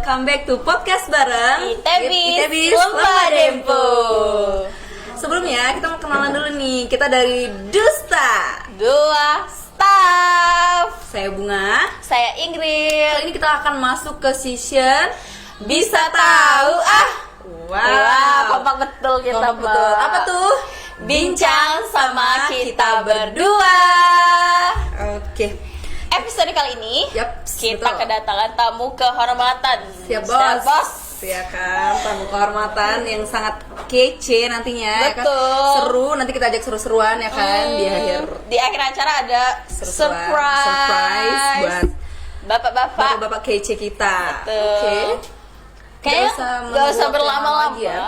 welcome back to podcast bareng ITEBIS Lomba Dempo. Sebelumnya kita mau kenalan dulu nih. Kita dari Dusta. Dua staff. Saya Bunga. Saya Kali Ingrid. ini kita akan masuk ke season Bisa tahu ah. Wow, Kompak betul kita, kompak betul. Mbak. Apa tuh? Bincang sama kita berdua. Oke. Episode kali ini Yaps, kita betul. kedatangan tamu kehormatan. Siap Siap, bos. Ya kan, tamu kehormatan yang sangat kece nantinya. Ya kan? Betul. Seru, nanti kita ajak seru-seruan ya kan di akhir Di akhir acara ada surprise buat bapak-bapak. bapak-bapak kece kita. Betul. Oke. Kayaknya Nggak usah gak usah menunggu berlama-lama lagi ya.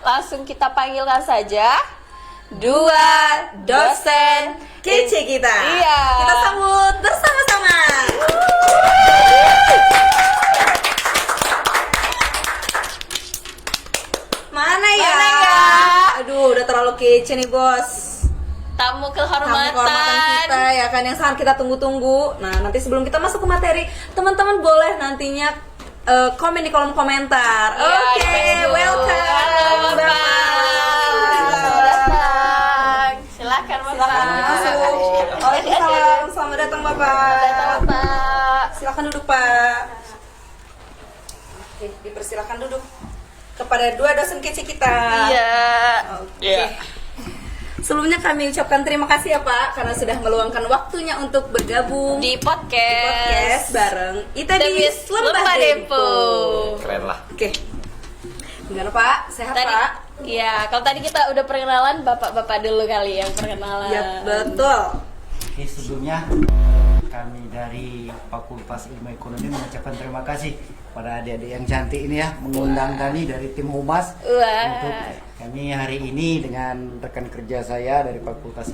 Langsung kita panggilkan saja dua dosen Kece kita. Iya. Kita sambut bersama-sama. Mana ya? Mana ya? Aduh, udah terlalu kece nih, Bos. tamu Tamu kehormatan kehormatan. kita ya kan yang sangat kita tunggu-tunggu. Nah, nanti sebelum kita masuk ke materi, teman-teman boleh nantinya komen di kolom komentar. Iya, Oke, di Facebook. welcome. Halo, Bapak. Selamat datang. Silakan Bapak. Silakan masuk. Waalaikumsalam. Selamat datang, Bapak. Selamat datang, Bapak. Silakan duduk, Pak. Oke, dipersilakan duduk kepada dua dosen kece kita. Iya. Oke. Iya. Sebelumnya kami ucapkan terima kasih ya Pak karena sudah meluangkan waktunya untuk bergabung Di podcast podcast bareng ITEBIS ITEBIS Lomba Dempo. Keren lah. Oke. Gimana Pak? Sehat Tadi, Pak? iya, kalau tadi kita udah perkenalan, bapak-bapak dulu kali yang perkenalan. Ya betul. Oke, sebelumnya kami dari Fakultas Ilmu Ekonomi mengucapkan terima kasih pada adik-adik yang cantik ini ya mengundang kami dari tim Humas Wah. untuk kami hari ini dengan rekan kerja saya dari Fakultas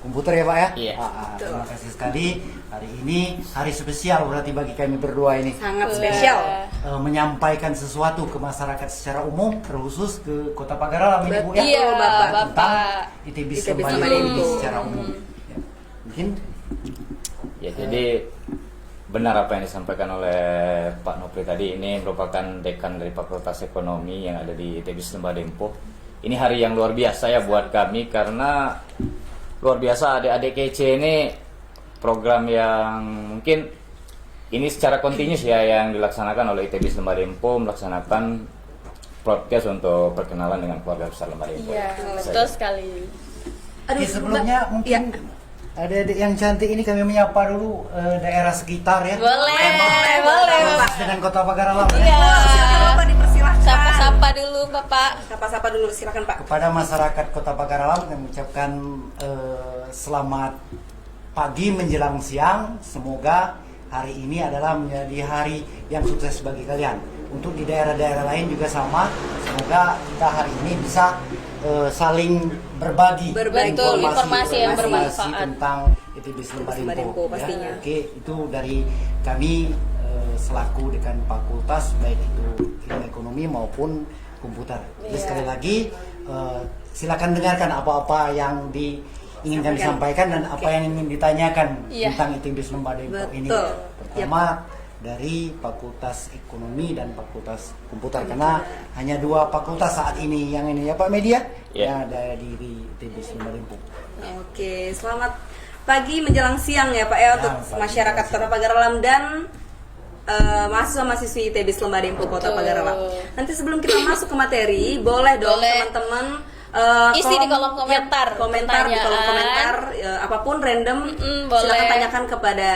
Komputer ya Pak ya. Iya. Terima kasih sekali. Hari ini hari spesial berarti bagi kami berdua ini. Sangat spesial. Menyampaikan sesuatu ke masyarakat secara umum terkhusus ke Kota Pagaralam ini Bu ya. Iya, Bapak. Tentang Bapak. ITEBIS ITEBIS Lomba Lomba Dempo Dempo. secara umum. Ya. Mungkin Ya, jadi benar apa yang disampaikan oleh Pak Nopri tadi. Ini merupakan dekan dari Fakultas Ekonomi yang ada di ITEBIS Lomba Dempo. Ini hari yang luar biasa ya buat kami karena luar biasa adik-adik kece ini program yang mungkin ini secara kontinus ya yang dilaksanakan oleh ITEBIS Lomba Dempo melaksanakan podcast untuk perkenalan dengan keluarga besar Lomba Dempo. Iya, betul sekali. Oke, sebelumnya Mbak. mungkin adik-adik yang cantik ini kami menyapa dulu daerah sekitar ya. Boleh, Terus Bapak. dengan Kota Pagaralam. Iya. Silakan Bapak dipersilahkan. Sapa-sapa dulu, Bapak. Sapa-sapa dulu silakan Pak. Kepada masyarakat Kota Pagaralam kami mengucapkan selamat pagi menjelang siang. Semoga hari ini adalah menjadi hari yang sukses bagi kalian. Untuk di daerah-daerah lain juga sama. Semoga kita hari ini bisa saling berbagi Betul, informasi yang bermanfaat. tentang ITEBIS Lomba Lomba Dempo, Dempo. pastinya. Oke, itu dari kami selaku dekan fakultas baik itu ilmu ekonomi maupun komputer. Jadi Iya. sekali lagi silakan dengarkan apa-apa yang ingin kami sampaikan dan apa yang ingin ditanyakan Iya. tentang ITEBIS Lomba Dempo ini. Betul. Pertama dari Fakultas Ekonomi dan Fakultas Komputer karena hanya dua fakultas saat ini yang ini ya Pak Media Iya. yang ada di ITEBIS Lomba Dempo. Oke, selamat pagi menjelang siang ya Pak ya untuk pagi masyarakat Kota Pagaralam dan mahasiswa-mahasiswi ITEBIS Lomba Dempo Kota Betul. Pagaralam. Nanti sebelum kita masuk ke materi, boleh dong Boleh. teman-teman Isi di kolom komentar. ya, komentar di kolom Pertanyaan. komentar apapun random boleh. silakan tanyakan kepada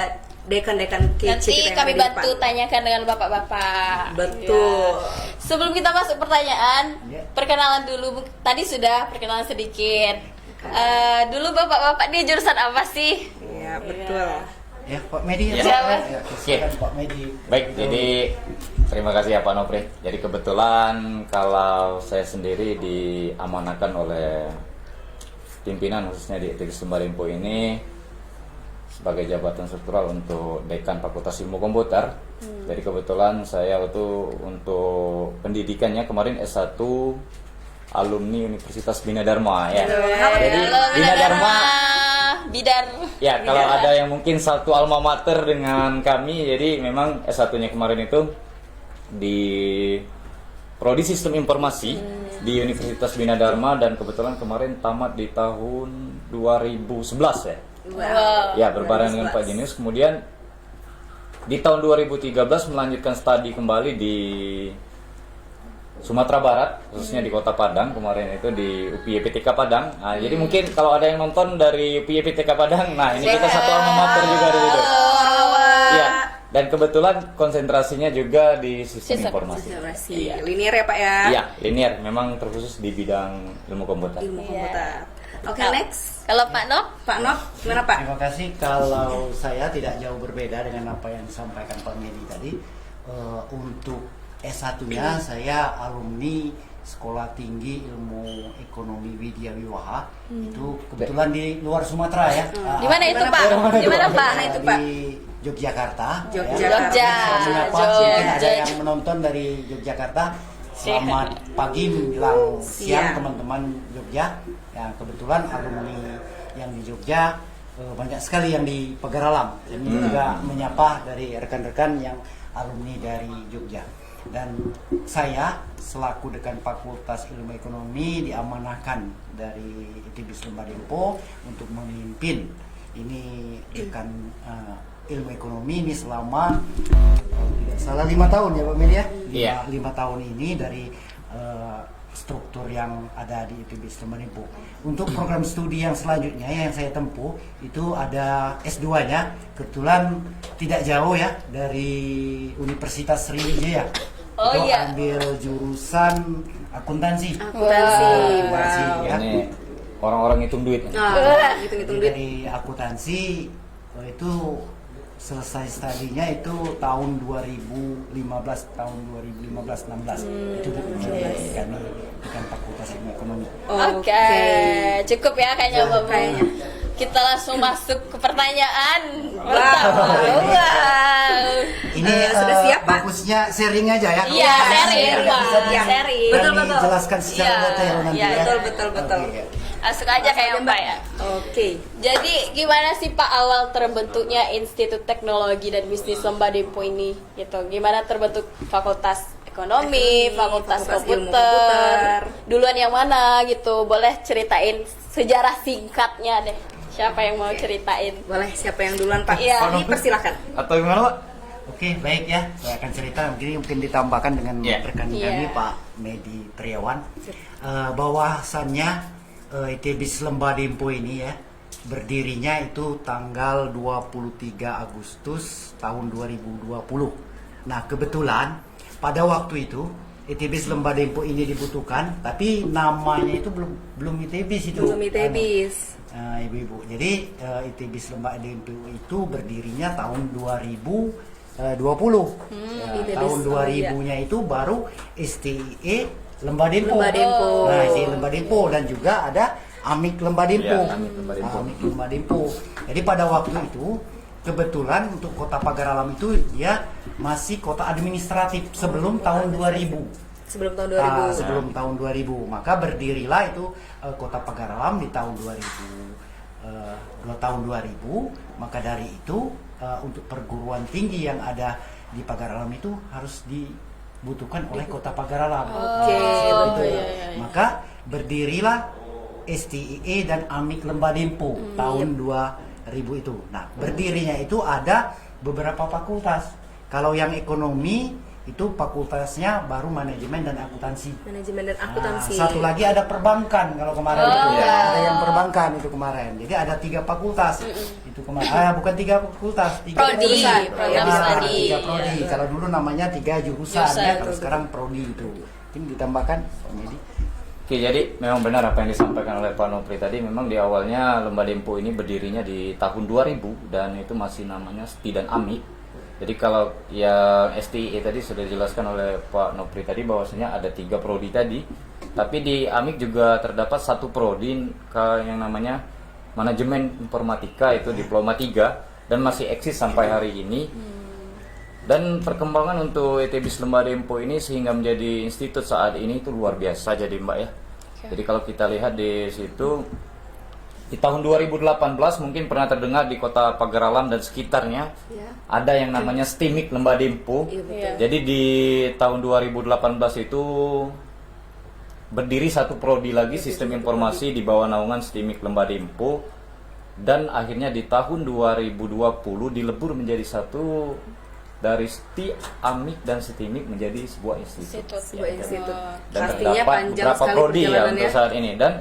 dekan-dekan kece Nanti kita yang kami ada di bantu depan. tanyakan dengan bapak-bapak. Betul. Ya. Sebelum kita masuk pertanyaan, Ya. perkenalan dulu. Tadi sudah perkenalan sedikit. Dulu bapak-bapak ini jurusan apa sih? Iya, betul. Ya Pak Medi Ya. Pak. Siapa? Ya, silakan Pak Medi. Baik, jadi terima kasih ya Pak Nopri. Jadi kebetulan kalau saya sendiri diamanahkan oleh pimpinan khususnya di ITEBIS Lomba Dempo ini sebagai jabatan struktural untuk dekan Fakultas Ilmu Komputer. Jadi kebetulan saya itu untuk pendidikannya kemarin S1 alumni Universitas Bina Dharma ya. Jadi Halo, Bina Dharma Bidar. ya kalau ada yang mungkin satu alma mater dengan kami, jadi memang S1-nya kemarin itu di Prodi Sistem Informasi di Universitas Bina Dharma, dan kebetulan kemarin tamat di tahun 2011 ya. Wow. Ya, berbarengan dengan Pak Jenius. Kemudian di tahun 2013 melanjutkan studi kembali di Sumatera Barat, khususnya di Kota Padang, kemarin itu di UPI PTK Padang. Nah, jadi mungkin kalau ada yang nonton dari UPI PTK Padang, nah ini kita satu alma mater juga di situ. Iya. Dan kebetulan konsentrasinya juga di sistem informasi. Informasi. Linear ya Pak ya? Iya, linear. Memang terkhusus di bidang ilmu komputer. Ilmu komputer. Oke, Kalau- next. Kalau Pak Nop? Pak Nop, gimana Pak? Terima kasih. Kalau saya tidak jauh berbeda dengan apa yang disampaikan Pak Medi tadi. Untuk S1-nya saya alumni Sekolah Tinggi Ilmu Ekonomi Widya Wiwaha. Itu kebetulan di luar Sumatera ya. Di mana itu Gimana, Pak? Pak? Di mana Pak? Mana itu, Pak? Di Yogyakarta. Jogja. Jogja. Menyapa, mungkin ada Jogja. yang menonton dari Yogyakarta. Selamat pagi menjelang siang Siang. teman-teman Jogja. Ya, kebetulan alumni yang di Jogja banyak sekali yang di Pagaralam. Dan juga menyapa dari rekan-rekan yang alumni dari Jogja. Dan saya selaku dekan Fakultas Ilmu Ekonomi diamanahkan dari ITB Lembah Dempo untuk memimpin ini dekan ilmu ekonomi ini selama kalau tidak salah 5 tahun ya Pak Media. Iya. 5 tahun ini dari struktur yang ada di ITB Lembah Dempo. Untuk program studi yang selanjutnya yang saya tempuh itu ada S2-nya, kebetulan tidak jauh ya dari Universitas Sriwijaya. Oh, Itu iya. ambil jurusan akuntansi. Akuntansi. Akuntansi, Wow. ya. Ini orang-orang hitung duit. Nah, hitung-hitung Jadi duit. dari akuntansi itu selesai studinya itu tahun 2015 16 itu kami dekan Fakultas Ilmu Ekonomi. Oke, cukup ya kayaknya Bapak. Kayaknya. Kita langsung masuk ke pertanyaan Wow. pertama. Wow. Ini Sudah siap, Pak? bagusnya sharing aja ya. Iya, sharing, Pak. Bisa di- Sharing. Betul, kami betul. jelaskan secara Iya, detail nanti iya, ya. betul. Oke. Langsung aja kayak Mbak ya. Oke. Jadi gimana sih Pak awal terbentuknya Institut Teknologi dan Bisnis Lembah Dempo ini? Gitu. Gimana terbentuk Fakultas Ekonomi, Fakultas Fakultas Ilmu Komputer. Komputer. Duluan yang mana gitu? Boleh ceritain sejarah singkatnya deh. Siapa yang mau ceritain? Boleh, siapa yang duluan Pak? Iya. Dipersilakan. Atau gimana, Pak? Oke, baik ya. Saya akan cerita, mungkin ditambahkan dengan Iya. rekan Iya. kami Pak Medi Triawan. Bahwasannya ITB Lembah Dempo ini ya berdirinya itu tanggal 23 Agustus tahun 2020. Nah, kebetulan pada waktu itu ITB Lembah Dempo ini dibutuhkan, tapi namanya itu belum ITB itu. Belum ITBis. Ibu-ibu. Jadi ITB Lembah Dempo itu berdirinya tahun 2020. ITB Tahun Lembah, 2000-nya itu baru STIE Lembah Dempo. Lembah Dempo. Nah, STIE Lembah Dempo dan juga ada AMIK Lembah Dempo. Iya, AMIK Lembah Dempo. AMIK Lembah Dempo. Jadi pada waktu itu kebetulan untuk Kota Pagaralam itu dia masih kota administratif sebelum tahun 2000. Sebelum tahun 2000. Sebelum tahun 2000, maka berdirilah itu Kota Pagaralam di tahun 2000. Maka dari itu untuk perguruan tinggi yang ada di Pagaralam itu harus dibutuhkan oleh Kota Pagaralam. Oke, Seperti itu. iya. Maka berdirilah STIE dan AMIK Lembah Dempo tahun 2000 itu. Nah, berdirinya itu ada beberapa fakultas. Kalau yang ekonomi itu fakultasnya baru manajemen dan akuntansi. Manajemen dan akuntansi. Satu lagi ada perbankan kalau kemarin itu ya. Ada yang perbankan itu kemarin. Jadi ada 3 fakultas itu kemarin. Bukan 3 fakultas, 3 Prodi, jurusan. program studi. 3 prodi. Iya. Kalau dulu namanya 3 jurusan Jurusan, ya. Kalau betul, sekarang prodi itu. Mungkin ditambahkan Pak Medi. Oke, jadi memang benar apa yang disampaikan oleh Pak Nopri tadi. Memang di awalnya Lembah Dempo ini berdirinya di tahun 2000 dan itu masih namanya STI dan AMIK. Jadi kalau yang STI tadi sudah dijelaskan oleh Pak Nopri tadi bahwasanya ada 3 prodi tadi. Tapi di AMIK juga terdapat satu prodi yang namanya Manajemen Informatika, itu Diploma 3 dan masih eksis sampai hari ini. Dan perkembangan untuk ITB Lembah Dempo ini sehingga menjadi institut saat ini itu luar biasa jadi Mbak ya. Jadi kalau kita lihat di situ Di tahun 2018 mungkin pernah terdengar di kota Pagar Alam dan sekitarnya Ya. ada yang namanya STIMIK Lembah Dempo. Iya, betul. Iya. Jadi di tahun 2018 itu berdiri satu prodi lagi sistem informasi di bawah naungan STIMIK Lembah Dempo, dan akhirnya di tahun 2020 dilebur menjadi satu dari STIAMIK dan STIMIK menjadi sebuah institut. Sebuah institut. Dan Artinya terdapat panjang beberapa sekali prodi ya perjalanannya. untuk saat ini, dan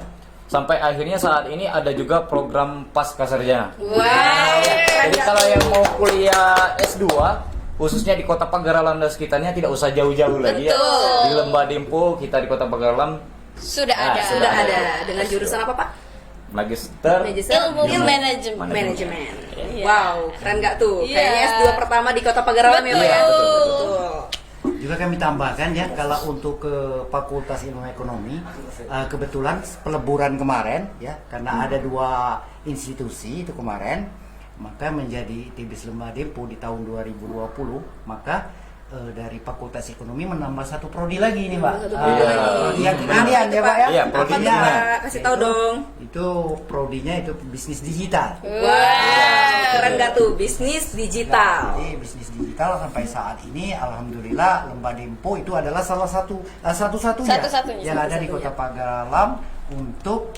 sampai akhirnya saat ini ada juga program pasca sarjana. Wow. Jadi kalau yang mau kuliah S2 khususnya di Kota Pagar Alam dan sekitarnya tidak usah jauh-jauh lagi ya. Betul. Di Lembah Dempo kita di Kota Pagar Alam Sudah Ah, ada. Sudah ada dengan jurusan apa, Pak? Magister Ilmu manajemen. Manajemen. Iya. Wow, keren nggak tuh? Iya. Kayaknya S2 pertama di Kota Pagar Alam ya, Pak ya? Betul. Betul. Juga kami tambahkan ya, kalau untuk ke Fakultas Ilmu Ekonomi, kebetulan peleburan kemarin ya, karena ada 2 institusi itu kemarin, maka menjadi ITB Lembah Dempo di tahun 2020, maka dari Fakultas Ekonomi menambah satu prodi lagi nih, Pak. Prodi yang kekinian ya, Pak ya. Iya, Apa prodi tuh, kekinian. Pak? Kasih tahu dong. Itu prodinya itu bisnis digital. Wow, keren nggak tuh? Bisnis digital. Jadi bisnis digital sampai saat ini alhamdulillah Lembah Dempo itu adalah salah satu satu-satunya Satu-satunya. yang ada di Kota Pagar Alam untuk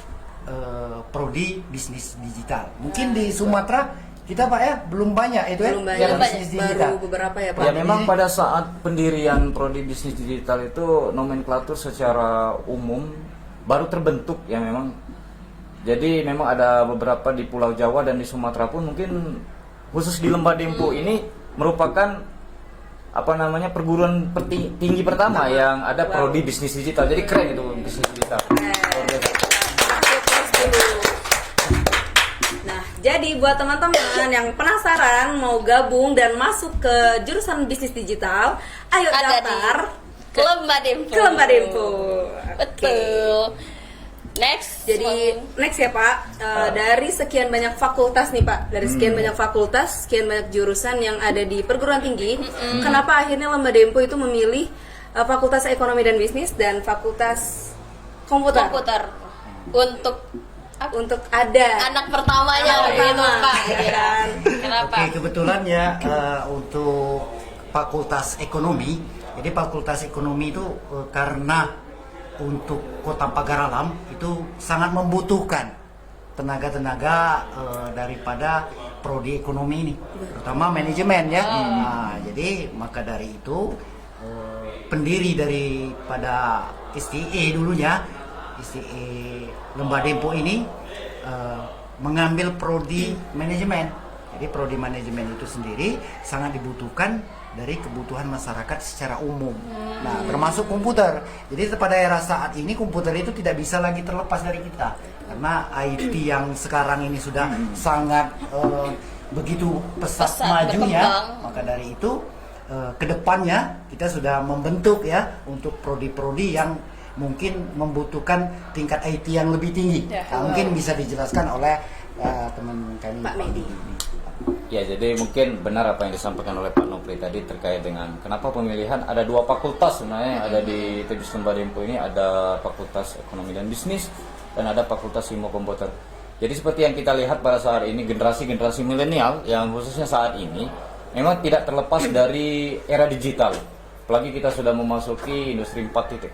prodi bisnis digital. Mungkin di Sumatera kita Pak ya belum banyak itu ya Belum banyak. yang Belum bisnis Baru digital. beberapa ya, Pak. ya memang pada saat pendirian prodi bisnis digital itu nomenklatur secara umum baru terbentuk ya memang. Jadi memang ada beberapa di Pulau Jawa dan di Sumatera pun, mungkin khusus di Lembah Dempo ini merupakan apa namanya perguruan tinggi pertama yang ada prodi bisnis digital. Jadi keren itu bisnis digital. Luar biasa. Nah, jadi buat teman-teman yang penasaran mau gabung dan masuk ke jurusan bisnis digital, ayo Ada daftar di Lembah Dempo. ke Lembah Dempo. Betul. Next. Jadi next ya Pak, dari sekian banyak fakultas nih Pak, dari sekian banyak fakultas, sekian banyak jurusan yang ada di perguruan tinggi, kenapa akhirnya Lembah Dempo itu memilih Fakultas Ekonomi dan Bisnis dan Fakultas Komputer, untuk ada anak pertamanya Anak gitu pertama, Pak. ya Iya. kan? Kenapa? Oke, kebetulan ya untuk Fakultas Ekonomi. Jadi Fakultas Ekonomi itu karena untuk Kota Pagar Alam itu sangat membutuhkan tenaga-tenaga daripada prodi ekonomi ini, terutama manajemen ya. Nah, jadi maka dari itu pendiri daripada STE dulunya, STE Lembah Dempo ini mengambil prodi manajemen. Jadi prodi manajemen itu sendiri sangat dibutuhkan dari kebutuhan masyarakat secara umum. Nah, termasuk komputer. Jadi pada era saat ini komputer itu tidak bisa lagi terlepas dari kita, karena IT yang sekarang ini sudah sangat begitu pesat majunya. berkembang. Maka dari itu kedepannya kita sudah membentuk ya untuk prodi-prodi yang mungkin membutuhkan tingkat IT yang lebih tinggi. Ya. Nah, mungkin bisa dijelaskan oleh teman kami Pak Medi. Ya, jadi mungkin benar apa yang disampaikan oleh Pak Nopri tadi terkait dengan kenapa pemilihan ada 2 fakultas sebenarnya yang ada di ITB Lembah Dempo ini, ada Fakultas Ekonomi dan Bisnis dan ada Fakultas Ilmu Komputer. Jadi seperti yang kita lihat pada saat ini generasi-generasi milenial yang khususnya saat ini memang tidak terlepas dari era digital. Apalagi kita sudah memasuki industri 4.0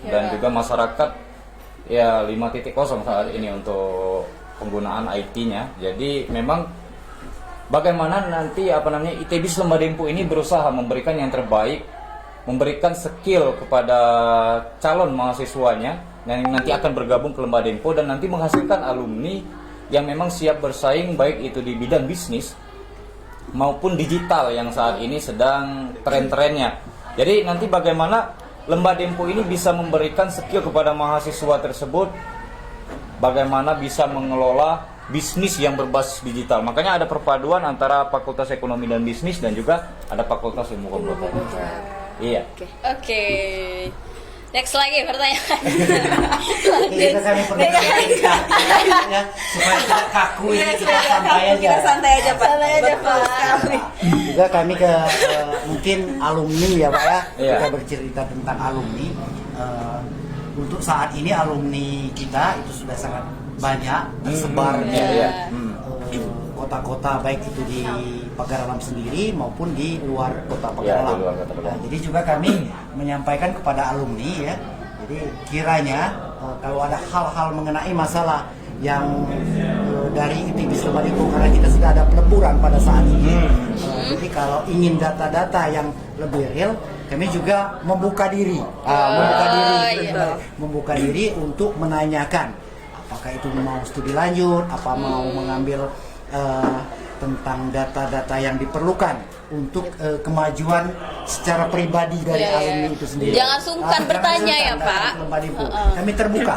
dan juga masyarakat ya 5.0 saat ini untuk penggunaan IT-nya. Jadi memang bagaimana nanti ITB Lembah Dempo ini berusaha memberikan yang terbaik, memberikan skill kepada calon mahasiswanya yang nanti akan bergabung ke Lembah Dempo dan nanti menghasilkan alumni yang memang siap bersaing baik itu di bidang bisnis maupun digital yang saat ini sedang tren-trennya. Jadi nanti bagaimana Lembah Dempo ini bisa memberikan skill kepada mahasiswa tersebut, bagaimana bisa mengelola bisnis yang berbasis digital. Makanya ada perpaduan antara Fakultas Ekonomi dan Bisnis dan juga ada Fakultas Ilmu Komputer. Iya. Oke. Next lagi pertanyaan. Kita kami perlu ya, supaya tidak kaku ini kita santai aja. Kita santai aja Pak. Santai aja, Betul Pak. sekali. Juga kami ke mungkin alumni ya Pak ya. Iya. Kita bercerita tentang alumni. Untuk saat ini alumni kita itu sudah sangat banyak tersebar di Iya. kota-kota, baik itu di Pagar Alam sendiri maupun di luar kota Pagar Ya, di Alam. luar kota Pagar Alam. Nah, jadi juga kami menyampaikan kepada alumni ya. Jadi kiranya kalau ada hal-hal mengenai masalah yang dari ITB Lembah Dempo, karena kita sudah ada peleburan pada saat ini. Jadi kalau ingin data-data yang lebih real, kami juga membuka diri, membuka diri untuk menanyakan apakah itu mau studi lanjut, apa mau mengambil tentang data-data yang diperlukan untuk kemajuan secara pribadi dari alumni itu sendiri. Jangan sungkan bertanya ya, Pak. Lembah Dempo. Kami terbuka.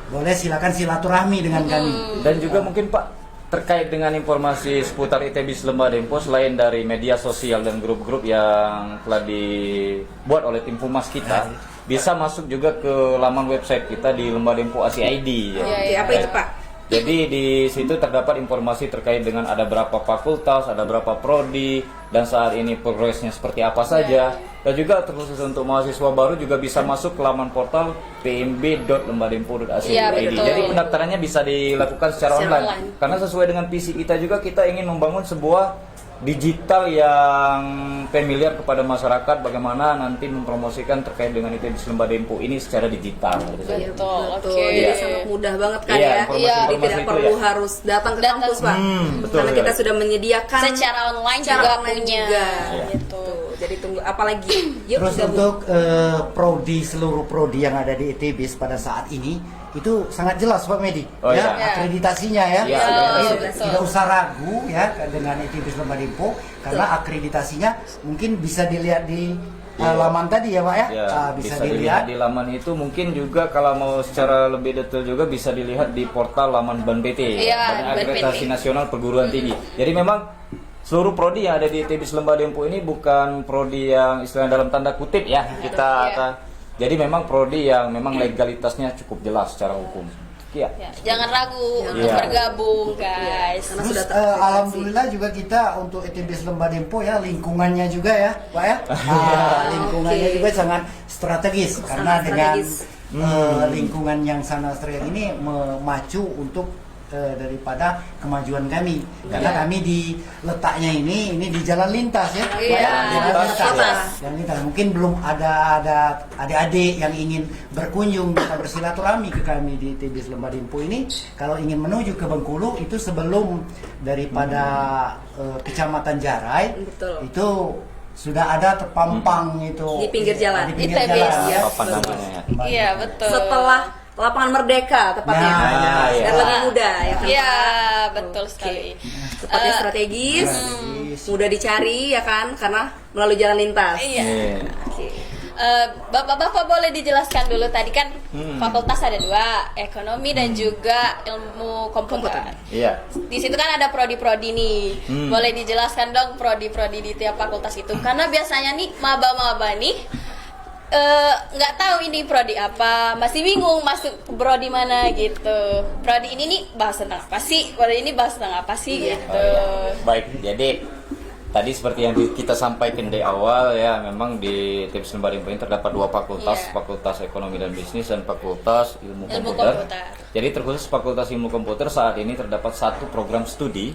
Boleh silakan silaturahmi dengan kami. Dan juga mungkin Pak, terkait dengan informasi seputar ITB Lembah Dempo, selain dari media sosial dan grup-grup yang telah dibuat oleh tim Humas kita, bisa masuk juga ke laman website kita di Lembah Dempo ASI ID. Oke, apa itu Pak? Jadi di situ terdapat informasi terkait dengan ada berapa fakultas, ada berapa prodi, dan saat ini progresnya seperti apa saja. Dan juga terkhusus untuk mahasiswa baru juga bisa masuk ke laman portal pmb.lembadempo.ac.id. Iya, betul. Jadi pendaftarannya bisa dilakukan secara online. Karena sesuai dengan visi kita juga, kita ingin membangun sebuah digital yang familiar kepada masyarakat, bagaimana nanti mempromosikan terkait dengan ITB Lembah Dempo ini secara digital. Betul, oke. Jadi Iya. sangat mudah banget kan Iya, ya. informasi-informasi Jadi tidak itu perlu ya. harus datang ke kampus Pak. betul Karena kita sekali. sudah menyediakan Secara online secara juga online punya. juga. Iya. Gitu. Tuh, jadi tunggu apa lagi? Yuk Terus gabung. untuk prodi, seluruh prodi yang ada di ITB pada saat ini itu sangat jelas Pak Medi, Oh, ya iya. akreditasinya ya. Iya, Jadi betul. tidak usah ragu ya dengan ITB Lembah Dempo, karena akreditasinya mungkin bisa dilihat di laman tadi ya Pak ya. Ya, Bisa bisa dilihat dilihat. di laman itu. Mungkin juga kalau mau secara lebih detail juga bisa dilihat di portal laman BAN PT, Iya, Badan BAN Akreditasi PT. Nasional Perguruan Tinggi. Jadi memang seluruh prodi yang ada di ITB Lembah Dempo ini bukan prodi yang istilahnya dalam tanda kutip ya. Kita Iya. akan, jadi memang prodi yang memang legalitasnya cukup jelas secara hukum. Iya. Ya, jangan ragu untuk Iya. bergabung, guys. Karena Terus sudah terverifikasi. alhamdulillah juga kita untuk ITB Lembah Dempo ya, lingkungannya juga ya Pak ya. Lingkungannya Oke. juga sangat strategis, karena dengan strategis. lingkungan yang sangat strategis ini memacu untuk daripada kemajuan kami, karena kami di letaknya ini di jalan lintas ya Pak ya. Iya, Jalan lintas, lintas. Jalan lintas. Mungkin belum ada adik-adik yang ingin berkunjung atau bersilaturahmi ke kami di ITB Lembah Dempo ini. Kalau ingin menuju ke Bengkulu itu sebelum daripada Kecamatan Jarai, Betul. itu sudah ada terpampang itu Di pinggir jalan. di pinggir ITB, jalan ya. Apa namanya ya? Iya, betul. Setelah Lapangan Merdeka tepatnya. Nah, Biar iya. lebih mudah ya kan. Iya, Pak? betul Oke. sekali. Tepatnya strategis, mudah dicari ya kan, karena melalui jalan lintas. Iya. Iya. Oke. Bapak-bapak boleh dijelaskan dulu, tadi kan fakultas ada 2, ekonomi dan juga ilmu komputer. Iya. Di situ kan ada prodi-prodi nih. Boleh dijelaskan dong prodi-prodi di tiap fakultas itu? Karena biasanya nih maba-maba nih nggak tahu ini prodi apa, masih bingung masuk ke prodi mana gitu. Prodi ini nih bahas tentang apa sih? Prodi ini bahas tentang apa sih gitu. Oh, iya. Baik, jadi tadi seperti yang kita sampaikan di awal ya, memang di ITB Lembah Dempo ini terdapat 2 fakultas, Iya. Fakultas Ekonomi dan Bisnis dan Fakultas Ilmu Ilmu Komputer. Komputer. Jadi terkhusus Fakultas Ilmu Komputer saat ini terdapat 1 program studi,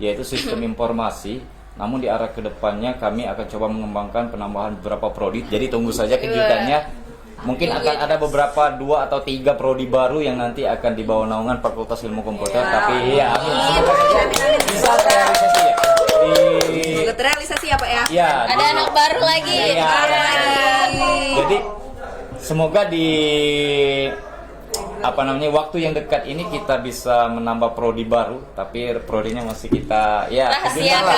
yaitu Sistem Informasi. Namun di arah kedepannya kami akan coba mengembangkan penambahan beberapa prodi. Jadi tunggu saja kejutannya. Mungkin akan ada beberapa 2 atau 3 prodi baru yang nanti akan di bawah naungan Fakultas Ilmu Komputer. Tapi ya, amin. Semoga saja bisa terrealisasi ya. Semoga terrealisasi ya Pak ya. Ya, Ada anak baru lagi. Iya. Baru lagi. Jadi semoga di waktu yang dekat ini kita bisa menambah prodi baru, tapi prodinya masih kita kejutan lah.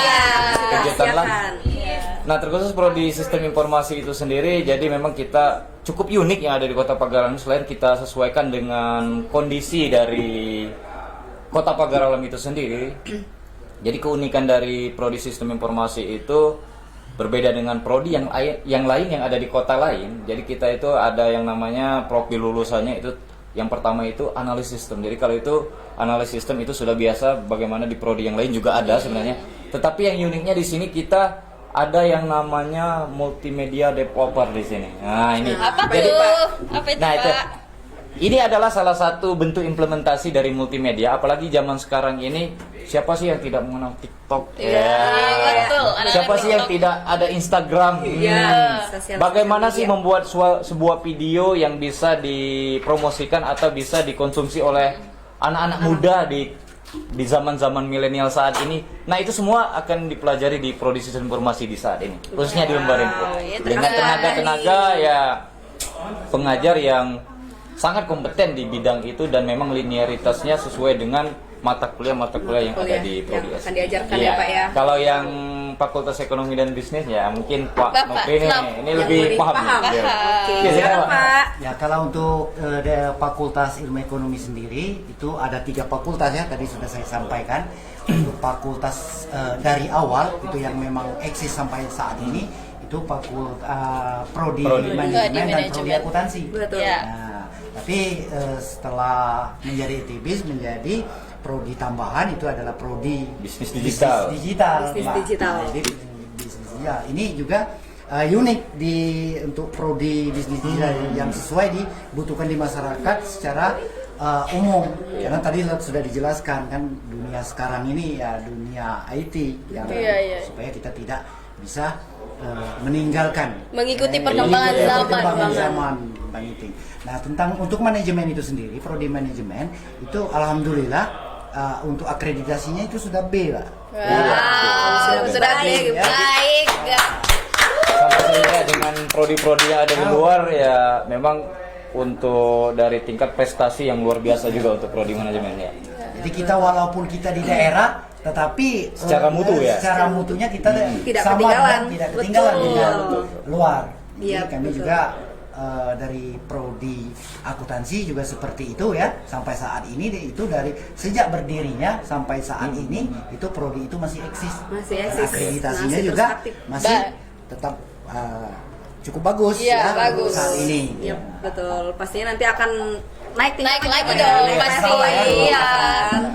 Kejutan lah. Iya. Nah, terkhusus prodi Sistem Informasi itu sendiri, jadi memang kita cukup unik yang ada di Kota Pagar Alam. Selain kita sesuaikan dengan kondisi dari Kota Pagar Alam itu sendiri. Jadi keunikan dari prodi Sistem Informasi itu berbeda dengan prodi yang lain yang ada di kota lain. Jadi kita itu ada yang namanya profil lulusannya itu, yang pertama itu analis sistem. Jadi kalau itu analis sistem itu sudah biasa, bagaimana di prodi yang lain juga ada sebenarnya. Tetapi yang uniknya di sini kita ada yang namanya multimedia developer di sini. Nah, ini. Apa Jadi, tuh? Apa itu, nah, itu. Pak? ini adalah salah satu bentuk implementasi dari multimedia, apalagi zaman sekarang ini siapa sih yang tidak mengenal TikTok? Iya, betul. Anak-anak Siapa sih yang TikTok. tidak ada Instagram? Iya, sosial Bagaimana media. sih membuat sebuah video yang bisa dipromosikan atau bisa dikonsumsi oleh anak-anak muda di zaman-zaman milenial saat ini? Nah, itu semua akan dipelajari di Prodi Sistem Informasi di saat ini, khususnya di Lembar Info. iya, Dengan terus tenaga-tenaga ya pengajar yang sangat kompeten di bidang itu dan memang linearitasnya sesuai dengan mata kuliah yang ada di Prodi yang S. akan diajarkan Iya. ya Pak ya. Kalau yang Fakultas Ekonomi dan Bisnis ya mungkin Pak Bapak Nopri ini Islam. ini Yang lebih paham. paham. nih. Iya. Oke, Iya, silakan Pak. Pak. Ya, kalau untuk Fakultas Ilmu Ekonomi sendiri itu ada 3 fakultas ya, tadi sudah saya sampaikan. Untuk fakultas dari awal itu yang memang eksis sampai saat ini itu Prodi Prodi. Manajemen dan Prodi Manajemen. Akuntansi. Betul. Iya. Nah, tapi setelah menjadi ITBIS menjadi prodi tambahan itu adalah prodi Bisnis digital. digital. Bisnis Mbak. digital. Jadi bisnis digital ini juga unik untuk prodi bisnis digital yang sesuai dibutuhkan di masyarakat secara umum. Karena tadi sudah dijelaskan kan dunia sekarang ini ya dunia IT yang Iya. supaya kita tidak bisa meninggalkan Mengikuti perkembangan Mengikuti zaman perkembangan banget. zaman Bang Iting. Nah, tentang untuk manajemen itu sendiri, prodi manajemen itu alhamdulillah untuk akreditasinya itu sudah B, Pak. Wow, sudah baik, baik. Sama saja dengan prodi-prodi yang ada di luar ya memang untuk dari tingkat prestasi yang luar biasa juga untuk prodi manajemen ya. Jadi kita walaupun kita di daerah tetapi Secara mutu ya? secara mutunya kita Tidak sama ketinggalan. dan tidak ketinggalan Betul. dengan luar. Jadi Iya, kami betul. juga dari prodi akuntansi juga seperti itu ya sampai saat ini itu dari sejak berdirinya sampai saat ini itu prodi itu masih eksis. Masih Dan eksis. akreditasinya Masih juga terus aktif. masih tetap cukup bagus Iya, ya bagus. untuk saat ini. Iya, betul. Pastinya nanti akan naik Naik lagi Pak, dong, naik pasti. lagi. Iya.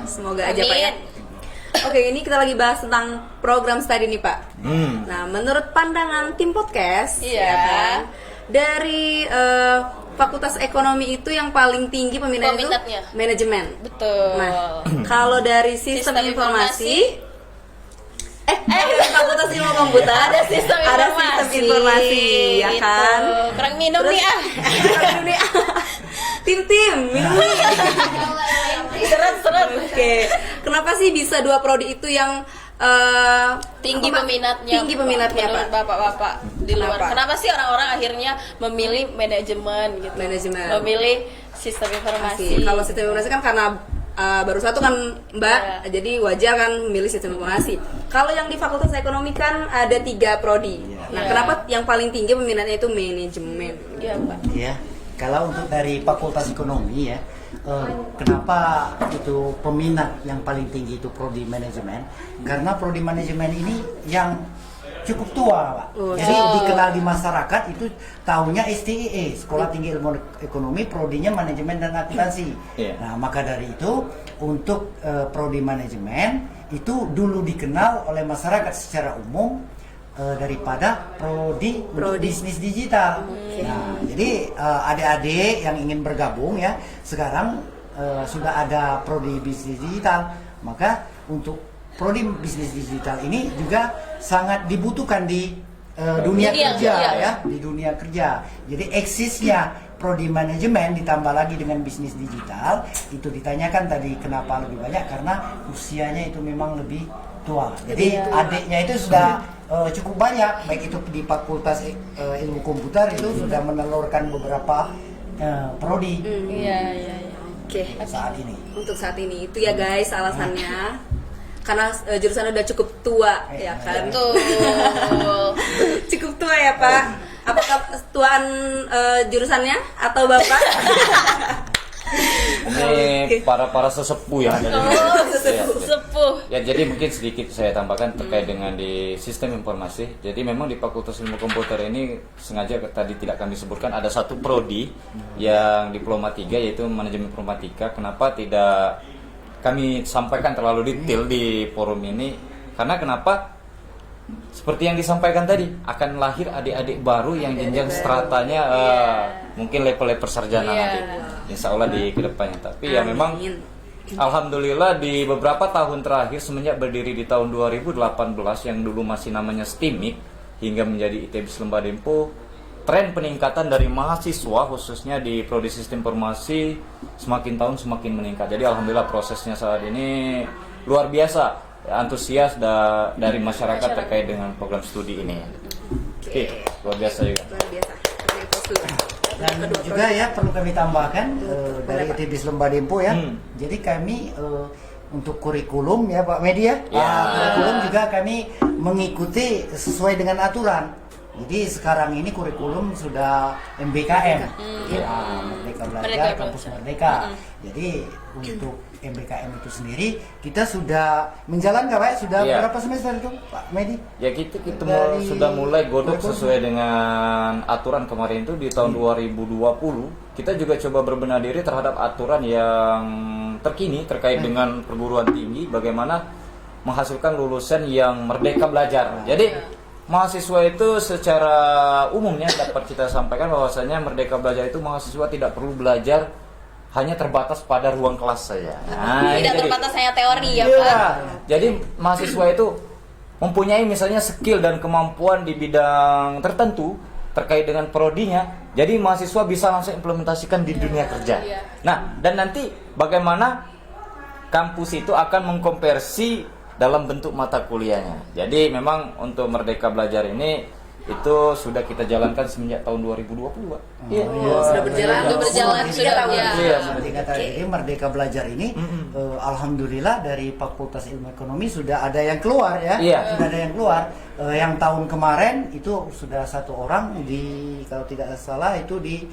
Semoga aja Pak ya. Amin. Oke, ini kita lagi bahas tentang program studi nih Pak. Nah, menurut pandangan tim podcast, Iya. ya kan, dari Fakultas Ekonomi itu yang paling tinggi peminatnya itu Peminatnya. manajemen. Betul. Nah, kalau dari sistem, Sistem informasi, dari Fakultas Ilmu Komputer Ada sistem ada informasi. sistem informasi, ya Gitu. kan? Kurang minum Terus- nih ah. Minum nih. Tim minum nih. Seret. Oke, kenapa sih bisa dua prodi itu yang Tinggi apa, Pak? peminatnya. Tinggi peminatnya menurut Pak. Bapak-bapak di luar. Kenapa? Kenapa sih orang-orang akhirnya memilih manajemen gitu? Manajemen. Memilih sistem informasi. Informasi. Kalau sistem informasi kan karena baru satu kan Mbak, Iya. jadi wajar kan memilih sistem informasi. Kalau yang di Fakultas Ekonomi kan ada 3 prodi. Nah, Iya. kenapa yang paling tinggi peminatnya itu manajemen? Iya, Pak. Ya, kalau untuk dari Fakultas Ekonomi ya, kenapa itu peminat yang paling tinggi itu prodi manajemen? Karena prodi manajemen ini yang cukup tua, Pak. Oh, Jadi oh. dikenal di masyarakat itu tahunya STIE, Sekolah Tinggi Ilmu Ekonomi, prodinya manajemen dan akuntansi. Iya. Nah, maka dari itu untuk prodi manajemen itu dulu dikenal oleh masyarakat secara umum daripada prodi untuk Prodi. bisnis digital. Nah, jadi adik-adik yang ingin bergabung ya, sekarang sudah ada prodi bisnis digital. Maka untuk prodi bisnis digital ini juga sangat dibutuhkan di dunia Iya, kerja iya. ya, di dunia kerja. Jadi eksisnya prodi manajemen ditambah lagi dengan bisnis digital itu ditanyakan tadi kenapa lebih banyak karena usianya itu memang lebih tua. Jadi Iya. adiknya itu sudah cukup banyak, baik itu di Fakultas Ilmu Komputer itu sudah menelurkan beberapa prodi Iya. Oke. saat ini. Untuk saat ini itu ya guys alasannya. Karena jurusan udah cukup tua ya kan. Betul. Cukup tua ya Pak. Apakah tuaan jurusannya atau Bapak? Ini para sesepuh yang ada di Oh, Ya. sepuh. Ya, jadi mungkin sedikit saya tambahkan terkait dengan di sistem informasi. Jadi memang di Fakultas Ilmu Komputer ini sengaja tadi tidak kami sebutkan ada satu prodi yang diploma 3 yaitu manajemen informatika. Kenapa tidak kami sampaikan terlalu detail di forum ini? Karena kenapa? seperti yang disampaikan tadi, akan lahir adik-adik baru yang jenjang stratanya mungkin level-level sarjana nanti, insya Allah di kedepannya. Tapi ya memang alhamdulillah di beberapa tahun terakhir semenjak berdiri di tahun 2018 yang dulu masih namanya STIMIK hingga menjadi ITBIS Lembah Dempo, tren peningkatan dari mahasiswa khususnya di prodi sistem informasi semakin tahun semakin meningkat. Jadi alhamdulillah prosesnya saat ini luar biasa, antusias dari masyarakat terkait dengan program studi ini. Oke, luar biasa juga. Luar biasa. Dan juga ya perlu kami tambahkan dari ITBIS Lembah Dempo ya. Jadi kami untuk kurikulum ya Pak Media, kurikulum juga kami mengikuti sesuai dengan aturan. Jadi sekarang ini kurikulum sudah MBKM, ya, Merdeka Belajar Kampus Merdeka. Jadi untuk MBKM itu sendiri kita sudah menjalankan Pak, sudah berapa semester itu Pak Medi? Ya kita sudah mulai godok sesuai dengan aturan kemarin itu di tahun 2020. Kita juga coba berbenah diri terhadap aturan yang terkini terkait dengan perguruan tinggi, bagaimana menghasilkan lulusan yang merdeka belajar. Jadi mahasiswa itu secara umumnya dapat kita sampaikan bahwasanya merdeka belajar itu mahasiswa tidak perlu belajar hanya terbatas pada ruang kelas saja. Tidak terbatas hanya teori ya iya. Pak. Jadi mahasiswa itu mempunyai misalnya skill dan kemampuan di bidang tertentu terkait dengan prodinya. Jadi mahasiswa bisa langsung implementasikan di dunia kerja. Nah, dan nanti bagaimana kampus itu akan mengkonversi dalam bentuk mata kuliahnya. Jadi memang untuk Merdeka Belajar ini itu sudah kita jalankan semenjak tahun 2020, Pak. Sudah berjalan sudah tahun. Jadi Merdeka Belajar ini alhamdulillah dari Fakultas Ilmu Ekonomi sudah ada yang keluar ya. Sudah ada yang keluar. Yang tahun kemarin itu sudah satu orang di, kalau tidak salah itu di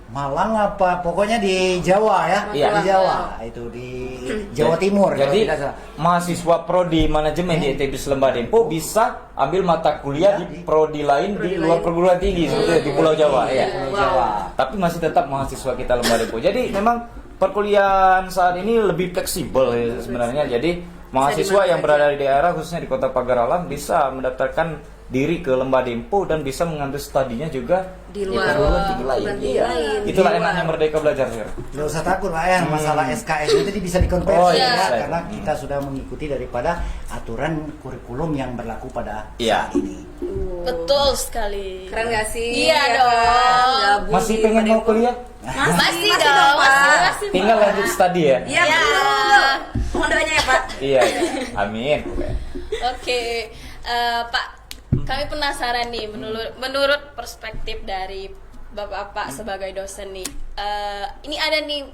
Malang apa pokoknya di Jawa ya, di Jawa itu di Jawa Timur. Jadi mahasiswa prodi manajemen di ITBIS Lembah Dempo bisa ambil mata kuliah di prodi lain di luar perguruan tinggi seperti di Pulau Jawa ya. Tapi masih tetap mahasiswa kita Lembah Dempo. Jadi memang perkuliahan saat ini lebih fleksibel sebenarnya. Jadi mahasiswa yang berada di daerah khususnya di Kota Pagar Alam bisa mendaftarkan diri ke Lembah Dempo dan bisa mengambil studinya juga di luar tinggi lain. Itulah enaknya Merdeka Belajar. Nggak usah takut Pak ya, masalah SKS itu bisa dikonversi karena kita sudah mengikuti daripada aturan kurikulum yang berlaku pada saat ini. Betul sekali. Keren gak sih? Iya dong. Masih pengen mau kuliah? Masih dong. Masih. Tinggal lanjut studi ya. Iya, betul. Mohon doanya ya Pak. Iya. Amin. Oke, Pak. Kami penasaran nih, menurut perspektif dari Bapak sebagai dosen nih, ini ada nih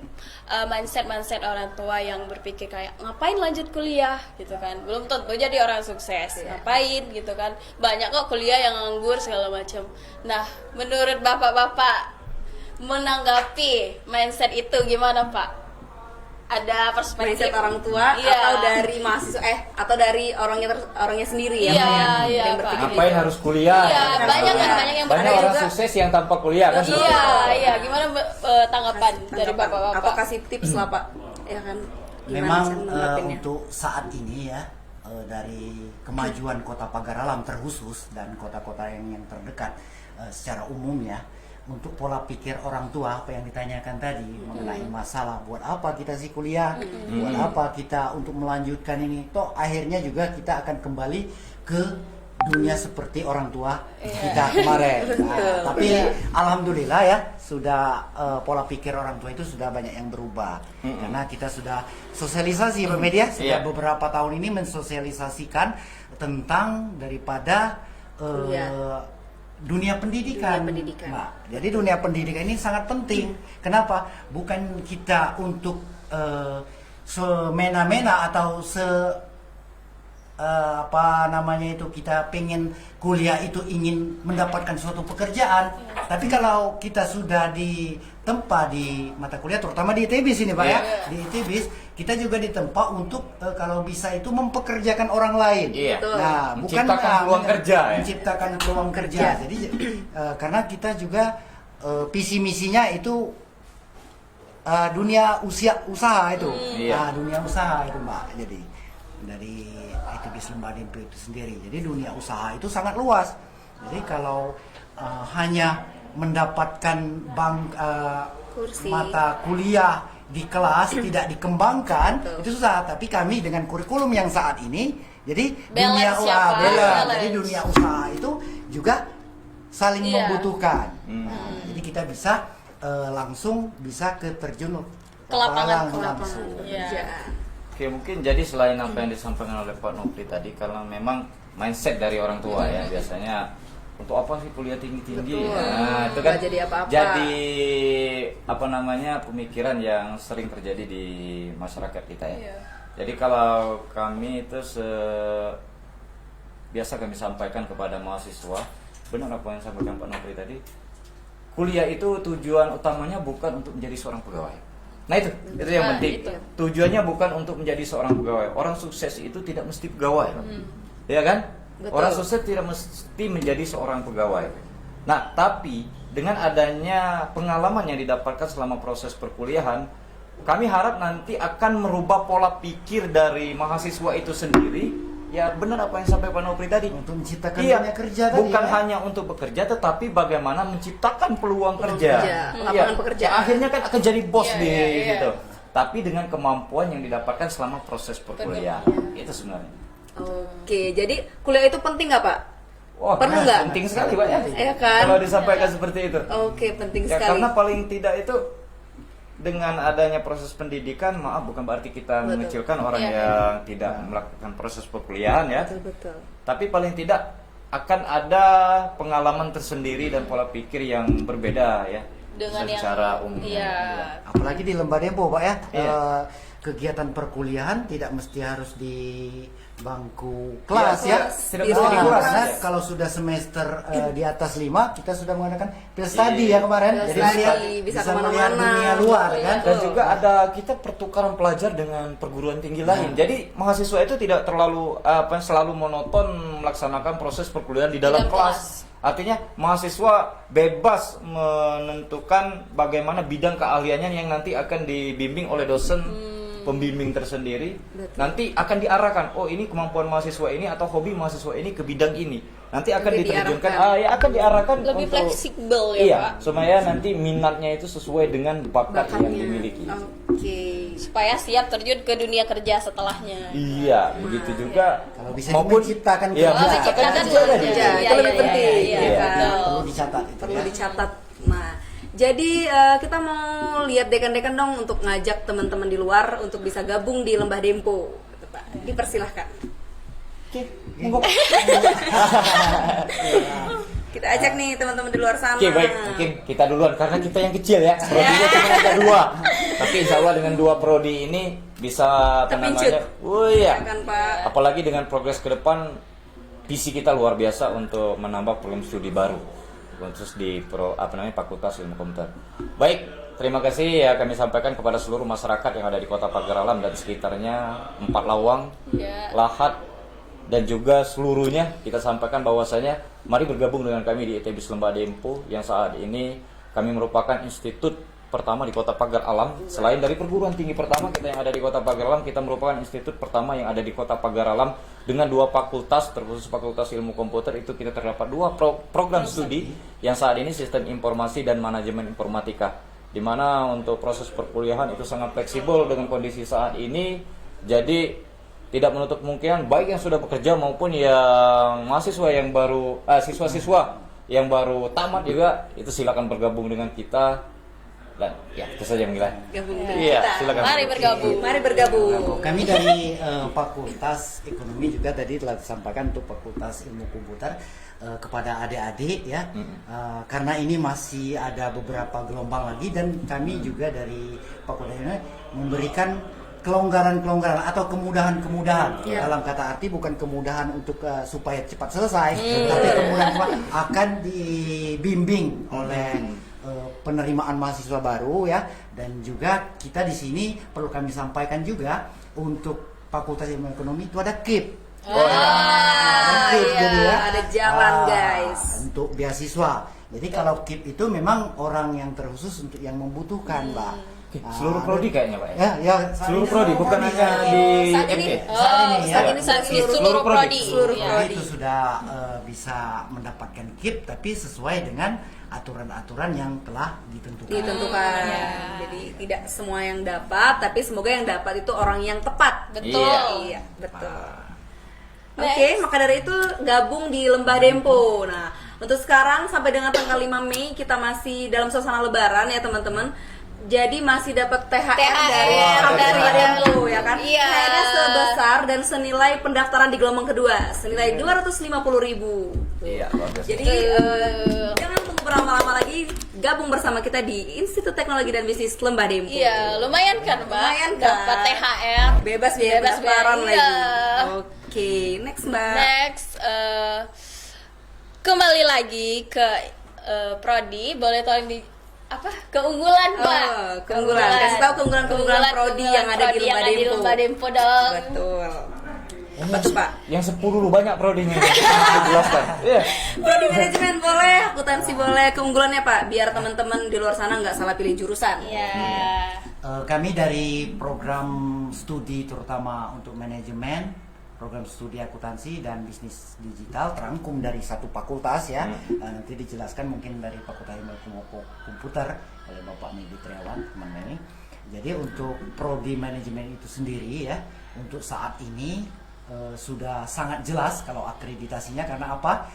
mindset orang tua yang berpikir kayak ngapain lanjut kuliah gitu kan, belum tentu jadi orang sukses, ngapain gitu kan, banyak kok kuliah yang nganggur segala macam. Nah, menurut Bapak menanggapi mindset itu gimana Pak? Ada perspektif mindset orang tua atau dari mahasiswa atau dari orangnya sendiri ya yang berpikir ngapain gitu. Harus kuliah banyak yang banyak orang sukses yang tanpa kuliah kan. Gimana tanggapan dari bapak-bapak atau kasih tips lah Pak ya kan. Memang untuk saat ini ya dari kemajuan Kota Pagar Alam terkhusus dan kota-kota yang terdekat secara umum ya, untuk pola pikir orang tua apa yang ditanyakan tadi mengenai masalah buat apa kita sih kuliah, buat apa kita untuk melanjutkan ini, toh akhirnya juga kita akan kembali ke dunia seperti orang tua kita kemarin. Tapi alhamdulillah ya sudah pola pikir orang tua itu sudah banyak yang berubah karena kita sudah sosialisasi Pak Media sudah beberapa tahun ini mensosialisasikan tentang daripada dunia pendidikan. Nah, jadi dunia pendidikan ini sangat penting. Kenapa? Bukan kita untuk semena-mena atau kita pengen kuliah itu ingin mendapatkan suatu pekerjaan. Tapi kalau kita sudah ditempa di mata kuliah, terutama di ITBIS ini Pak ya, di ITBIS kita juga ditempa untuk kalau bisa itu mempekerjakan orang lain. Nah, bukan menciptakan peluang kerja. Menciptakan peluang kerja. Jadi karena kita juga visi misinya itu dunia usaha itu. Iya. Dunia usaha itu Mbak. Jadi dari ITB Lembah Dempo itu sendiri. Jadi dunia usaha itu sangat luas. Jadi kalau hanya mendapatkan Kursi. mata kuliah di kelas tidak dikembangkan, itu susah. Tapi kami dengan kurikulum yang saat ini, jadi dunia Balance usaha, ya, Pak. Balance. jadi dunia usaha itu juga saling Iya. membutuhkan. Jadi kita bisa langsung bisa ke terjun Ke lapangan, langsung. Pekerjaan. Oke, mungkin jadi selain apa yang disampaikan oleh Pak Nopri tadi, karena memang mindset dari orang tua ya biasanya untuk apa sih kuliah tinggi-tinggi? Betul. Nah, itu kan Nggak jadi apa-apa. jadi apa namanya pemikiran yang sering terjadi di masyarakat kita ya. Iya. Jadi kalau kami itu biasa kami sampaikan kepada mahasiswa, benar apa yang disampaikan Pak Nopri tadi, kuliah itu tujuan utamanya bukan untuk menjadi seorang pegawai. Nah itu yang penting. itu. Tujuannya bukan untuk menjadi seorang pegawai. Orang sukses itu tidak mesti pegawai, ya kan? Betul. Orang sukses tidak mesti menjadi seorang pegawai. Nah, tapi dengan adanya pengalaman yang didapatkan selama proses perkuliahan, kami harap nanti akan merubah pola pikir dari mahasiswa itu sendiri. Ya benar apa yang sampai Pak Nopri tadi. Untuk menciptakan Iya, dunia kerja tadi bukan ya. hanya untuk bekerja, tetapi bagaimana menciptakan peluang kerja. lapangan Iya. pekerjaan. Akhirnya kan akan jadi bos Iya, di iya, iya. gitu. Tapi dengan kemampuan yang didapatkan selama proses perkuliahan. Itu sebenarnya. Oke, jadi kuliah itu penting nggak Pak? Wah, Perlu nggak? penting sekali Pak ya. Iya kan? Kalau disampaikan seperti itu. Oke, penting Ya, sekali. karena paling tidak itu dengan adanya proses pendidikan, maaf bukan berarti kita Betul. mengecilkan orang Iya. yang tidak melakukan proses perkuliahan ya. Betul. Tapi paling tidak akan ada pengalaman tersendiri dan pola pikir yang berbeda ya Dengan yang secara umum. iya. Apalagi di Lembah Dempo Pak ya. Iya. Kegiatan perkuliahan tidak mesti harus di bangku kelas Iya, ya. kelas. Tidak Di mesti di ruang kelas. Karena Ya. kalau sudah semester di atas 5 kita sudah menggunakan field study ya kemarin. Field Jadi study, melihat, bisa melihat kemana-mana. dunia luar kan. Dan juga ada kita pertukaran pelajar dengan perguruan tinggi lain. Jadi mahasiswa itu tidak terlalu selalu monoton melaksanakan proses perkuliahan di dalam Dalam kelas. Artinya mahasiswa bebas menentukan bagaimana bidang keahliannya yang nanti akan dibimbing oleh dosen pembimbing tersendiri. Betul. Nanti akan diarahkan, oh ini kemampuan mahasiswa ini atau hobi mahasiswa ini ke bidang ini. Nanti akan Lebih diterjunkan, diarahkan. akan diarahkan Lebih untuk fleksibel ya, iya, Pak. supaya nanti minatnya itu sesuai dengan bakat yang Bakatnya. dimiliki. Oke. Supaya siap terjun ke dunia kerja setelahnya. Iya, begitu juga. Kalau bisa maupun menciptakan iya, kerja. menciptakan Menciptakan kerja tadi. kerja. Iya, Itu lebih iya, penting, iya, ya iya, kan? betul. Perlu dicatat itu Perlu ya. dicatat. Nah, jadi kita mau lihat dekan-dekan dong untuk ngajak teman-teman di luar untuk bisa gabung di Lembah Dempo. Gitu, Pak. Dipersilahkan. Oke, monggo. Kita ajak nih teman-teman di luar sana. Oke, baik. Mungkin kita duluan karena kita yang kecil ya. Prodinya cuma ada 2. Tapi insya Allah dengan 2 prodi ini bisa apa Terpincut. namanya? Oh iya. Ya kan, Pak? Apalagi dengan progres ke depan visi kita luar biasa untuk menambah program studi baru khusus di Fakultas Ilmu Komputer. Baik, terima kasih ya kami sampaikan kepada seluruh masyarakat yang ada di Kota Pagar Alam dan sekitarnya, 4 Lawang, Ya. Lahat, dan juga seluruhnya kita sampaikan bahwasanya mari bergabung dengan kami di ITB Lembah Dempo yang saat ini kami merupakan institut pertama di Kota Pagar Alam. Selain dari perguruan tinggi pertama kita yang ada di Kota Pagar Alam, kita merupakan institut pertama yang ada di Kota Pagar Alam dengan 2 fakultas, terkhusus Fakultas Ilmu Komputer itu kita terdapat 2 program studi yang saat ini Sistem Informasi dan Manajemen Informatika, di mana untuk proses perkuliahan itu sangat fleksibel dengan kondisi saat ini. Jadi tidak menutup kemungkinan baik yang sudah bekerja maupun yang mahasiswa yang baru siswa-siswa yang baru tamat juga itu silakan bergabung dengan kita. Dan ya itu saja Mila. Gabung dengan Iya, kita. silakan. Mari bergabung. Mari bergabung. Kami dari Fakultas Ekonomi juga tadi telah disampaikan untuk Fakultas Ilmu Komputer kepada adik-adik ya, karena ini masih ada beberapa gelombang lagi dan kami juga dari Fakultas ini memberikan kelonggaran-kelonggaran atau kemudahan-kemudahan. Dalam kata arti bukan kemudahan untuk supaya cepat selesai, tapi kemudahan akan dibimbing oleh penerimaan mahasiswa baru ya, dan juga kita di sini perlu kami sampaikan juga untuk Fakultas Ilmu Ekonomi itu ada KIP. Ah, KIP iya, jadi ya. ada jalan guys. Untuk beasiswa. Jadi kalau KIP itu memang orang yang terkhusus untuk yang membutuhkan, Mbak. Seluruh prodi kayaknya Pak ya? Ya, saat Seluruh ini prodi, semua bukan prodi, hanya ya. di saat ini. MD. Saat ini ya. Saat ini seluruh Seluruh prodi. Seluruh Ya. prodi. Itu sudah bisa mendapatkan KIP tapi sesuai dengan aturan-aturan yang telah ditentukan. Ditentukan. Ya. Jadi tidak semua yang dapat, tapi semoga yang dapat itu orang yang tepat. Betul. Iya, betul. Next. Oke, maka dari itu gabung di Lembah Dempo. Nah, untuk sekarang sampai dengan tanggal 5 Mei kita masih dalam suasana lebaran ya teman-teman. Jadi masih dapat THR, dari Lembah Dempo ya kan? Iya. THR-nya sebesar dan senilai pendaftaran di gelombang kedua, senilai 250.000. Iya, luar biasa. Jadi jangan tunggu berlama-lama lagi, gabung bersama kita di Institut Teknologi dan Bisnis Lembah Dempo. Iya, lumayan kan, Mbak? Lumayan kan? Dapat THR. Bebas biaya Bebas pendaftaran biaya, lagi. iya. Oke, next Mbak. Next, kembali lagi ke prodi. Boleh tolong di apa? Keunggulan, Mbak. Oh, keunggulan. Kasih tahu keunggulan prodi yang ada di Lembah Dempo. dong. Betul. Apa tuh Pak? Yang 10 dulu banyak prodinya. Dijelaskan. Iya. Prodi manajemen boleh, akuntansi boleh. Keunggulannya Pak, biar teman-teman di luar sana nggak salah pilih jurusan. Iya. Kami dari program studi terutama untuk manajemen, program studi akuntansi dan bisnis digital terangkum dari satu fakultas ya. Nanti dijelaskan mungkin dari Fakultas Ilmu Komputer oleh Bapak Medi Triawan teman ini. Jadi untuk prodi manajemen itu sendiri ya, untuk saat ini sudah sangat jelas kalau akreditasinya, karena apa?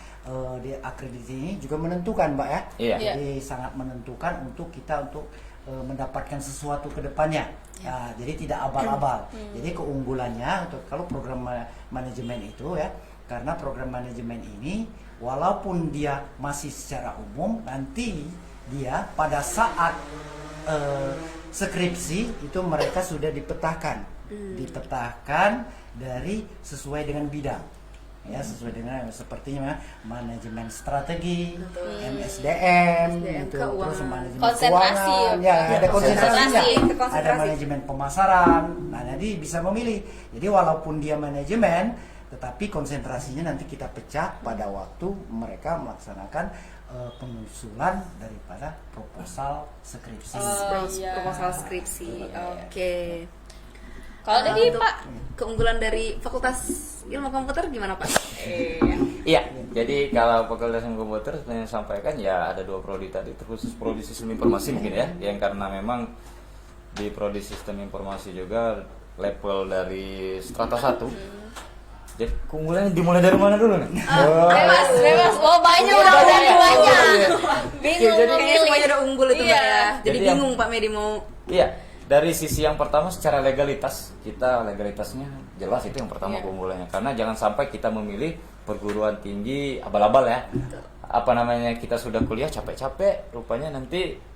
Di akreditasi ini juga menentukan Mbak ya. Iya. Jadi sangat menentukan untuk kita untuk mendapatkan sesuatu ke depannya. Nah, jadi tidak abal-abal. Jadi keunggulannya untuk kalau program manajemen itu ya, karena program manajemen ini walaupun dia masih secara umum, nanti dia pada saat skripsi itu mereka sudah dipetakan dari sesuai dengan bidang. Ya, sesuai dengan sepertinya manajemen strategi, MSDM, gitu, terus manajemen Konsentrasi, keuangan, ya ada konsentrasinya, Konsentrasi. ada manajemen pemasaran. Nah, jadi bisa memilih. Jadi walaupun dia manajemen, tetapi konsentrasinya nanti kita pecah pada waktu mereka melaksanakan pengusulan daripada proposal skripsi. Iya. Proposal skripsi. Oke. Kalau dari Untuk Pak, keunggulan dari Fakultas Ilmu Komputer gimana Pak? Iya, jadi kalau Fakultas Ilmu Komputer sebenarnya sampaikan ya ada 2 prodi tadi, terkhusus prodi sistem informasi mungkin ya, yang karena memang di prodi sistem informasi juga level dari strata 1. Jadi keunggulannya dimulai dari mana dulu nih? bebas. Oh, banyak udah banyak. Bingung Jadi- Kayaknya memilih. semuanya udah unggul itu Mbak Iya. ya. Jadi Jadi yang- bingung Pak Medi mau. Iya, dari sisi yang pertama secara legalitas, kita legalitasnya jelas itu yang pertama Iya. keunggulannya. Karena jangan sampai kita memilih perguruan tinggi abal-abal ya. Apa namanya, kita sudah kuliah capek-capek, rupanya nanti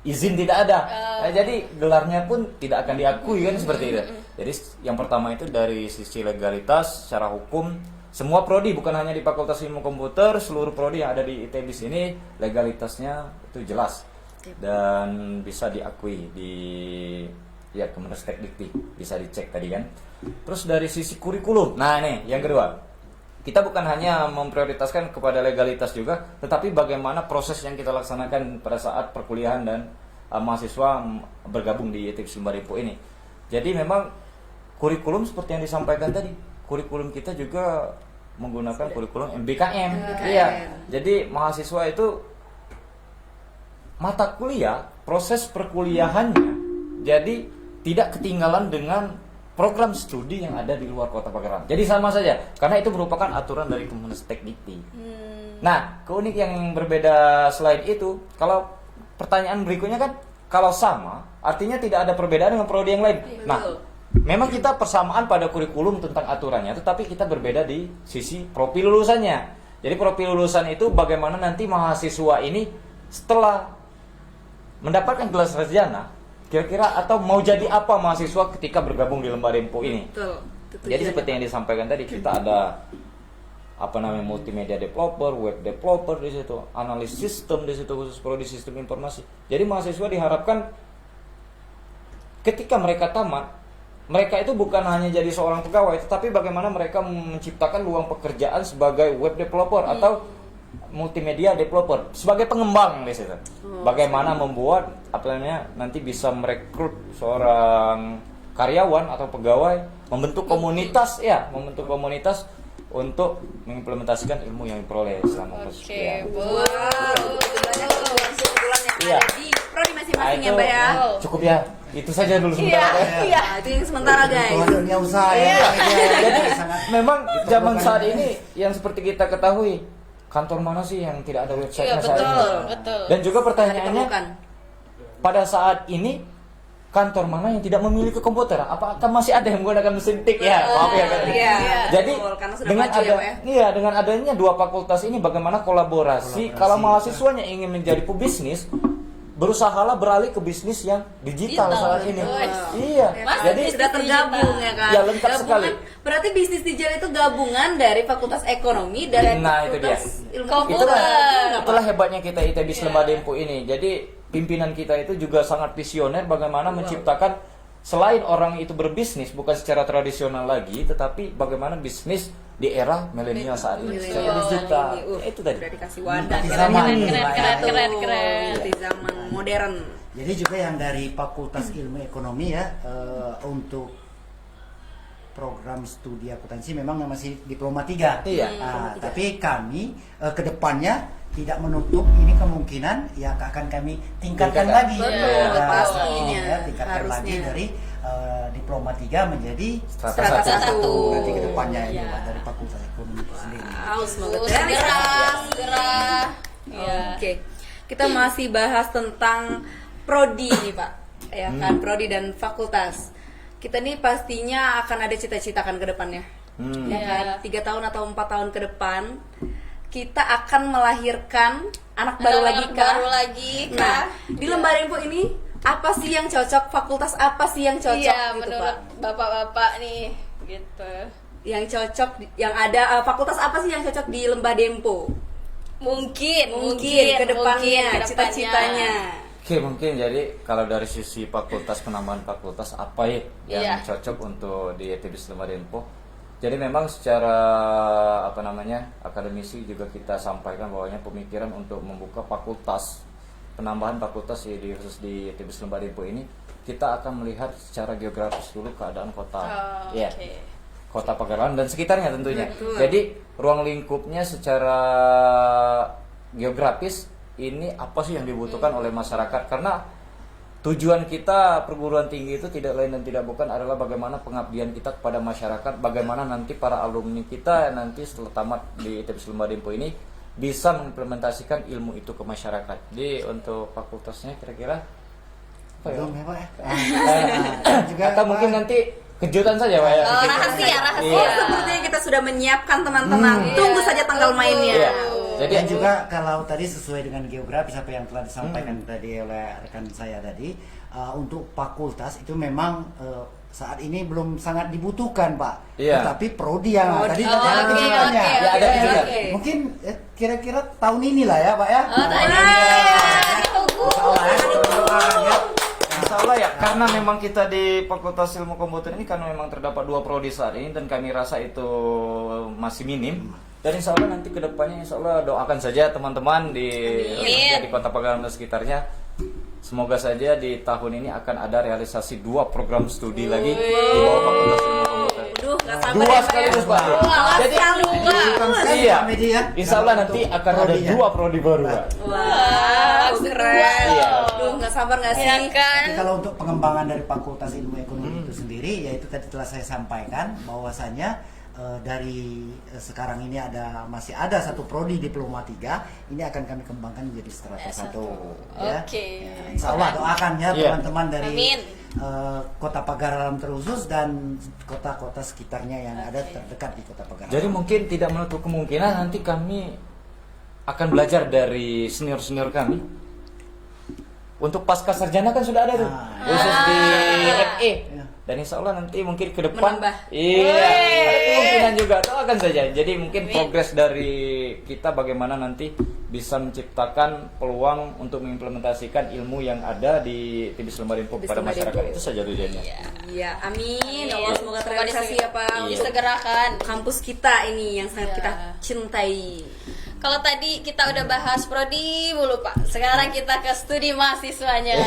izin tidak ada. Nah, jadi gelarnya pun tidak akan diakui kan seperti itu. Jadi yang pertama itu dari sisi legalitas secara hukum, semua prodi bukan hanya di Fakultas Ilmu Komputer, seluruh prodi yang ada di ITBIS ini legalitasnya itu jelas dan bisa diakui di ya Kemenristek-Dikti, bisa dicek tadi kan. Terus dari sisi kurikulum, nah ini yang kedua, kita bukan hanya memprioritaskan kepada legalitas juga, tetapi bagaimana proses yang kita laksanakan pada saat perkuliahan dan mahasiswa bergabung di ITBIS Lembah Dempo ini. Jadi memang kurikulum seperti yang disampaikan tadi, kurikulum kita juga menggunakan kurikulum MBKM. Iya. Jadi mahasiswa itu mata kuliah, proses perkuliahannya jadi tidak ketinggalan dengan program studi yang ada di luar Kota Pagarang. Jadi sama saja, karena itu merupakan aturan dari Kemenristek-Dikti. Nah, keunikan yang berbeda selain itu, kalau pertanyaan berikutnya kan, kalau sama, artinya tidak ada perbedaan dengan prodi yang lain. Nah, memang kita persamaan pada kurikulum tentang aturannya, tetapi kita berbeda di sisi profil lulusannya. Jadi profil lulusan itu bagaimana nanti mahasiswa ini setelah mendapatkan gelar sarjana, kira-kira atau mau jadi apa mahasiswa ketika bergabung di Lembah Dempo ini. Betul. Itu Jadi tujuannya, seperti yang disampaikan tadi, kita ada apa namanya multimedia developer, web developer di situ, analis sistem di situ, khusus prodi sistem informasi. Jadi mahasiswa diharapkan ketika mereka tamat, mereka itu bukan hanya jadi seorang pegawai, tetapi bagaimana mereka menciptakan luang pekerjaan sebagai web developer atau multimedia developer sebagai pengembang di situ. Bagaimana membuat apa namanya nanti bisa merekrut seorang karyawan atau pegawai, membentuk komunitas untuk mengimplementasikan ilmu yang diperoleh selama proses kuliah. Wow. Begitu banyak keunggulan yang Iya. ada di prodi masing-masing ya Itu Mbak ya. cukup ya. Itu saja dulu sementara. Iya. Nah, itu yang sementara guys. Kebutuhan dunia usaha ya. Jadi Sangat memang diperlukan zaman saat juga. ini yang seperti kita ketahui, kantor mana sih yang tidak ada website-nya Iya, saat ini? betul. Dan juga pertanyaannya, Ditemukan. pada saat ini kantor mana yang tidak memiliki komputer? Apakah masih ada yang menggunakan mesin tik ya? Maaf ya kan. Iya. Jadi Betul, karena sudah dengan maju ya, ada Pak ya. iya dengan adanya dua fakultas ini bagaimana kolaborasi kalau mahasiswanya ingin menjadi pebisnis berusahalah beralih ke bisnis yang digital Digital, saat ini. betul. Iya. Mas, Jadi sudah tergabung ya kan. Ya, lengkap sekali. Berarti bisnis digital itu gabungan dari Fakultas Ekonomi dan Nah, itu dia. Fakultas Ilmu Komputer. Komputer. itulah hebatnya kita ITB Lembah Dempo ini. Jadi pimpinan kita itu juga sangat visioner bagaimana menciptakan selain orang itu berbisnis bukan secara tradisional lagi, tetapi bagaimana bisnis di era milenial saat ini secara Milenial digital. saat ini. Itu tadi. Udah dikasih wadah. Di Keren, zaman keren, ini, keren, Pak, ya. keren, keren, keren. Di zaman modern. Jadi juga yang dari Fakultas Ilmu Ekonomi ya untuk program studi akuntansi memang masih diploma 3. Iya. Tapi kami kedepannya tidak menutup ini kemungkinan ya akan kami tingkatkan Tingkatkan. lagi. Betul, pastinya. Ya, tingkatkan Harusnya. lagi dari diploma 3 menjadi Strata satu. nanti kedepannya ini Iya. Pak, dari Fakultas Ekonomi itu sendiri. Semoga Segera, terrealisasi. segera. Iya. Oke, kita masih bahas tentang prodi nih Pak, ya kan prodi dan fakultas. Kita nih pastinya akan ada cita-cita kan ke depannya, ya kan? 3 tahun atau 4 tahun ke depan kita akan melahirkan anak baru lagi kah? Baru lagi Nah, kah? di Lembah Dempo ini apa sih yang cocok? Fakultas apa sih yang cocok? Iya, gitu, menurut Pak? bapak-bapak nih, gitu. Yang cocok, yang ada fakultas apa sih yang cocok di Lembah Dempo? Mungkin Ke depannya, mungkin cita-citanya. Oke, mungkin jadi kalau dari sisi fakultas, penambahan fakultas apa ya yang Iya. cocok untuk di ITB Lembah Dempo. Jadi memang secara apa namanya akademisi juga kita sampaikan bahwanya pemikiran untuk membuka fakultas, penambahan fakultas ya di khusus di ITB Lembah Dempo ini kita akan melihat secara geografis dulu keadaan kota. Oh, Ya. oke. Kota Pagarawan dan sekitarnya tentunya. Betul. Jadi ruang lingkupnya secara geografis ini apa sih yang dibutuhkan oleh masyarakat, karena tujuan kita perguruan tinggi itu tidak lain dan tidak bukan adalah bagaimana pengabdian kita kepada masyarakat, bagaimana nanti para alumni kita nanti setelah tamat di ITB Lembah Dempo ini bisa mengimplementasikan ilmu itu ke masyarakat. Jadi untuk fakultasnya kira-kira apa ya? Belum ya Pak ya? Juga, Atau mungkin Pak, nanti kejutan saja Pak ya. Oh, rahasia. Oh, sepertinya kita sudah menyiapkan teman-teman. Tunggu saja tanggal mainnya. Iya. Jadi dan juga kalau tadi sesuai dengan geografis apa yang telah disampaikan tadi oleh rekan saya tadi, untuk fakultas itu memang saat ini belum sangat dibutuhkan Pak. Iya. Tetapi prodi yang tadi Oh, ada oke, kejutannya. oke, Ya, ada oke, kejutan. oke. Mungkin kira-kira tahun inilah ya Pak ya. Oh, tadi ditunggu. Insyaallah ya. Ya. Insya Allah ya, karena memang kita di Fakultas Ilmu Komputer ini karena memang terdapat 2 prodi saat ini dan kami rasa itu masih minim. Dan insya Allah nanti kedepannya insya Allah doakan saja teman-teman di khususnya di Kota Pagarawan dan sekitarnya. Semoga saja di tahun ini akan ada realisasi 2 program studi lagi di bawah Fakultas Ilmu Komputer. Aduh, nggak sabar 2 ya, Pak, ya. sekaligus Pak. Jadi iya, Media. insya Allah nanti akan ada Prodinya. 2 prodi baru Pak. Wow, keren. Iya. Aduh, nggak sabar nggak sih? Ya kan? Tapi kalau untuk pengembangan dari Fakultas Ilmu Ekonomi itu sendiri, yaitu tadi telah saya sampaikan bahwasanya dari sekarang ini masih ada 1 prodi diploma 3, ini akan kami kembangkan menjadi strata 1 ya. Oke. Insya Allah doakan ya Iya. teman-teman dari Amin. Kota Pagarawan terkhusus dan kota-kota sekitarnya yang ada terdekat di Kota Pagarawan. Jadi mungkin tidak menutup kemungkinan nanti kami akan belajar dari senior-senior kami. Untuk pasca sarjana kan sudah ada tuh, khusus di FE. Iya. Dan insya Allah nanti mungkin ke depan, Menambah. iya, kemungkinan juga, doakan saja. Jadi mungkin progres dari kita bagaimana nanti bisa menciptakan peluang untuk mengimplementasikan ilmu yang ada di TBS Lembah Dempo kepada masyarakat, itu saja tujuannya. Iya, amin. Allah semoga terrealisasi ya Pak. Disegerakan. Kampus kita ini yang sangat kita cintai. Kalau tadi kita udah bahas prodi mulu Pak, sekarang kita ke studi mahasiswanya.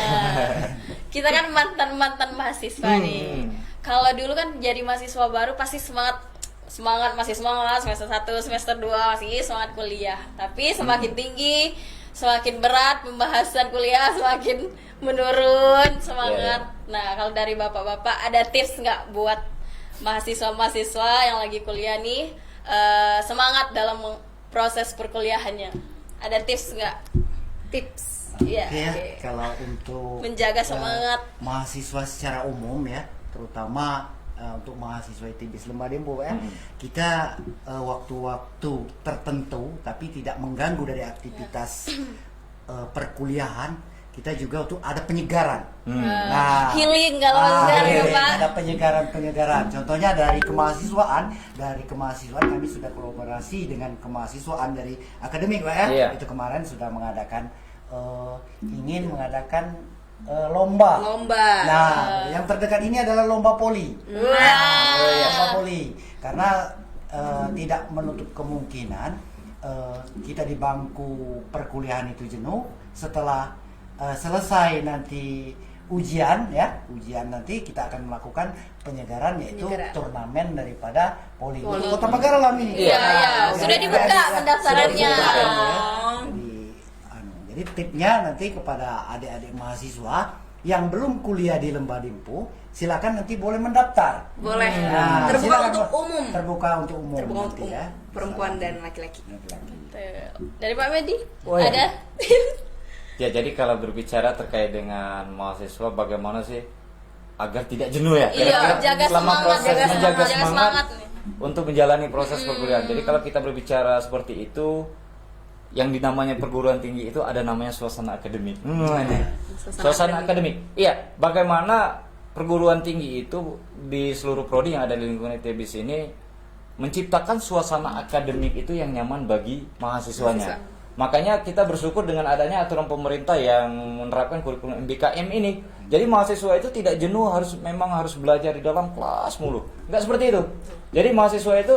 Kita kan mantan mahasiswa nih. Kalau dulu kan jadi mahasiswa baru pasti masih semangat semester 1, semester 2 masih semangat kuliah. Tapi semakin tinggi, semakin berat pembahasan kuliah, semakin menurun semangat. Nah, kalau dari bapak-bapak ada tips nggak buat mahasiswa-mahasiswa yang lagi kuliah nih semangat dalam proses perkuliahannya? Ada tips nggak? Tips. Iya. Oke. Kalau untuk Menjaga semangat. mahasiswa secara umum ya, terutama untuk mahasiswa TBS Lembah Dempo ya, kita waktu-waktu tertentu tapi tidak mengganggu dari aktivitas perkuliahan, kita juga tuh ada penyegaran. Nah, Healing kalau segar ya healing, Pak. ada penyegaran. Contohnya dari kemahasiswaan kami sudah kolaborasi dengan kemahasiswaan dari akademik Pak ya. Iya. Itu kemarin sudah mengadakan ingin mengadakan lomba. Nah, yang terdekat ini adalah lomba poli. Lomba poli. Karena tidak menutup kemungkinan kita di bangku perkuliahan itu jenuh setelah selesai nanti ujian nanti kita akan melakukan penyegaran yaitu turnamen daripada poli. Untuk Kota Pagaralam ini. Iya. Sudah dibuka pendaftarannya. Jadi tipnya nanti kepada adik-adik mahasiswa yang belum kuliah di Lembah Dempo, silakan nanti boleh mendaftar. Boleh. Nah, Terbuka silakan untuk umum. Terbuka untuk umum. Terbuka nanti untuk ya. perempuan dan laki-laki. Dari Pak Medi ya. ada? Ya, jadi kalau berbicara terkait dengan mahasiswa, bagaimana sih agar tidak jenuh ya? Iya, jaga selama semangat, proses menjaga jaga semangat semangat nih. untuk menjalani proses perkuliahan. Jadi kalau kita berbicara seperti itu, yang dinamanya perguruan tinggi itu ada namanya suasana akademik. Suasana akademik. Iya, bagaimana perguruan tinggi itu di seluruh prodi yang ada di lingkungan ITBS ini menciptakan suasana akademik itu yang nyaman bagi mahasiswanya. Makanya kita bersyukur dengan adanya aturan pemerintah yang menerapkan kurikulum MBKM ini. Jadi mahasiswa itu tidak jenuh memang harus belajar di dalam kelas mulu. Enggak seperti itu. Jadi mahasiswa itu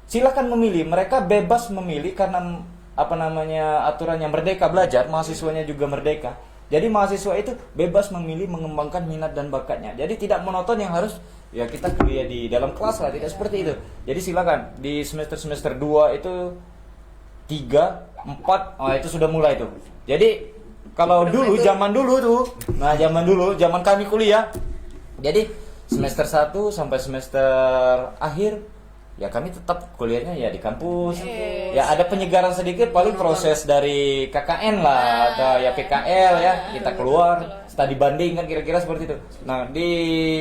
silakan memilih, mereka bebas memilih karena aturannya merdeka belajar, mahasiswanya juga merdeka. Jadi mahasiswa itu bebas memilih mengembangkan minat dan bakatnya. Jadi tidak monoton yang harus ya kita kuliah di dalam kelas lah, tidak seperti itu. Jadi silakan di semester 2 itu 3, 4, itu sudah mulai tuh. Jadi kalau dulu zaman kami kuliah, jadi semester 1 sampai semester akhir ya kami tetap kuliahnya ya di kampus. Ya ada penyegaran sedikit paling proses dari KKN lah atau ya PKL ya, kita keluar studi banding kan kira-kira seperti itu. Nah, di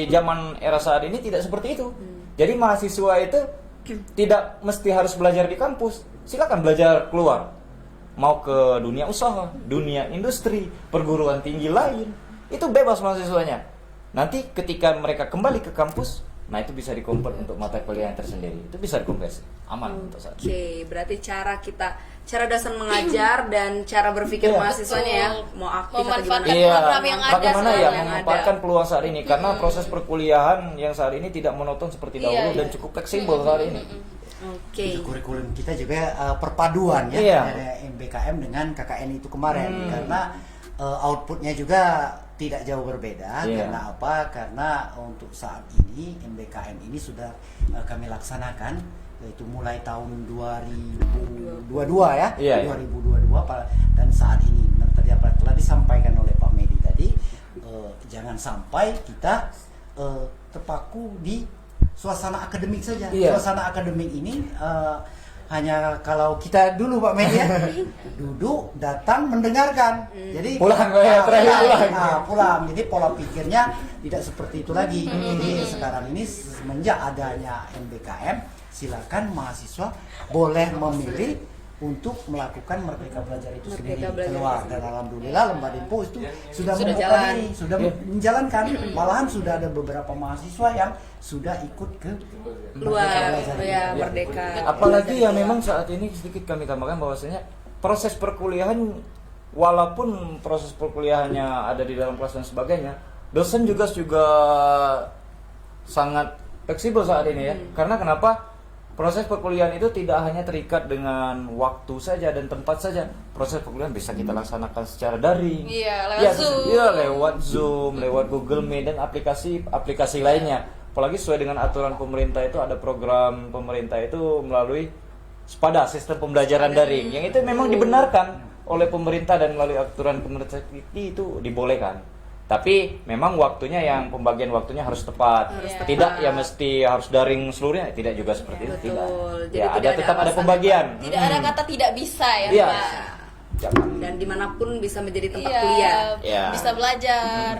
zaman era saat ini tidak seperti itu. Jadi mahasiswa itu tidak mesti harus belajar di kampus. Silakan belajar keluar. Mau ke dunia usaha, dunia industri, perguruan tinggi lain. Itu bebas mahasiswanya. Nanti ketika mereka kembali ke kampus, nah itu bisa dikonvert untuk mata kuliah yang tersendiri. Itu bisa dikonversi. Aman untuk saat. Oke, berarti cara dasar mengajar dan cara berpikir mahasiswanya ya, mau aktif atau gimana? Program yang ada bagaimana ya yang memanfaatkan peluang saat ini karena proses perkuliahan yang saat ini tidak monoton seperti dahulu dan cukup fleksibel saat ini. Oke. Kurikulum kita juga perpaduan ya dari MBKM dengan KKN itu kemarin karena outputnya juga tidak jauh berbeda. Karena apa? Karena untuk saat ini MBKM ini sudah kami laksanakan yaitu mulai tahun 2022 ya, 2022 dan saat ini telah disampaikan oleh Pak Medi tadi, jangan sampai kita terpaku di suasana akademik saja. Suasana akademik ini hanya kalau kita dulu Pak Medi ya, duduk, datang, mendengarkan. Jadi pulang. Pulang. Jadi pola pikirnya tidak seperti itu lagi. Jadi sekarang ini semenjak adanya MBKM, silakan mahasiswa boleh memilih untuk melakukan Merdeka Belajar itu Merdeka sendiri Belajar keluar. itu Dan alhamdulillah Lembah Dempo itu sudah Sudah membuka jalan. diri, sudah menjalankan. Malahan sudah ada beberapa mahasiswa yang sudah ikut ke luar Belajar ini. ya merdeka. Apalagi ya memang saat ini sedikit kami tambahkan bahwasanya proses perkuliahan, walaupun proses perkuliahannya ada di dalam kelas dan sebagainya, dosen juga sangat fleksibel saat ini ya. Karena kenapa? Proses perkuliahan itu tidak hanya terikat dengan waktu saja dan tempat saja. Proses perkuliahan bisa kita laksanakan secara daring. Iya, lewat Zoom. Iya, lewat Zoom, lewat Google Meet dan aplikasi lainnya. Apalagi sesuai dengan aturan pemerintah itu ada program pemerintah itu melalui SPADA, sistem pembelajaran daring. Yang itu memang dibenarkan oleh pemerintah dan melalui aturan pemerintah itu dibolehkan. Tapi memang waktunya pembagian waktunya harus tepat. Tidak ya mesti harus daring seluruhnya, tidak juga seperti itu. Tidak. Betul. Jadi Ya, tidak tetap ada alasan pembagian. Tidak ada kata tidak bisa ya, Iya. Pak. Jangan. Dan dimanapun bisa menjadi tempat Iya, kuliah. Iya. bisa belajar.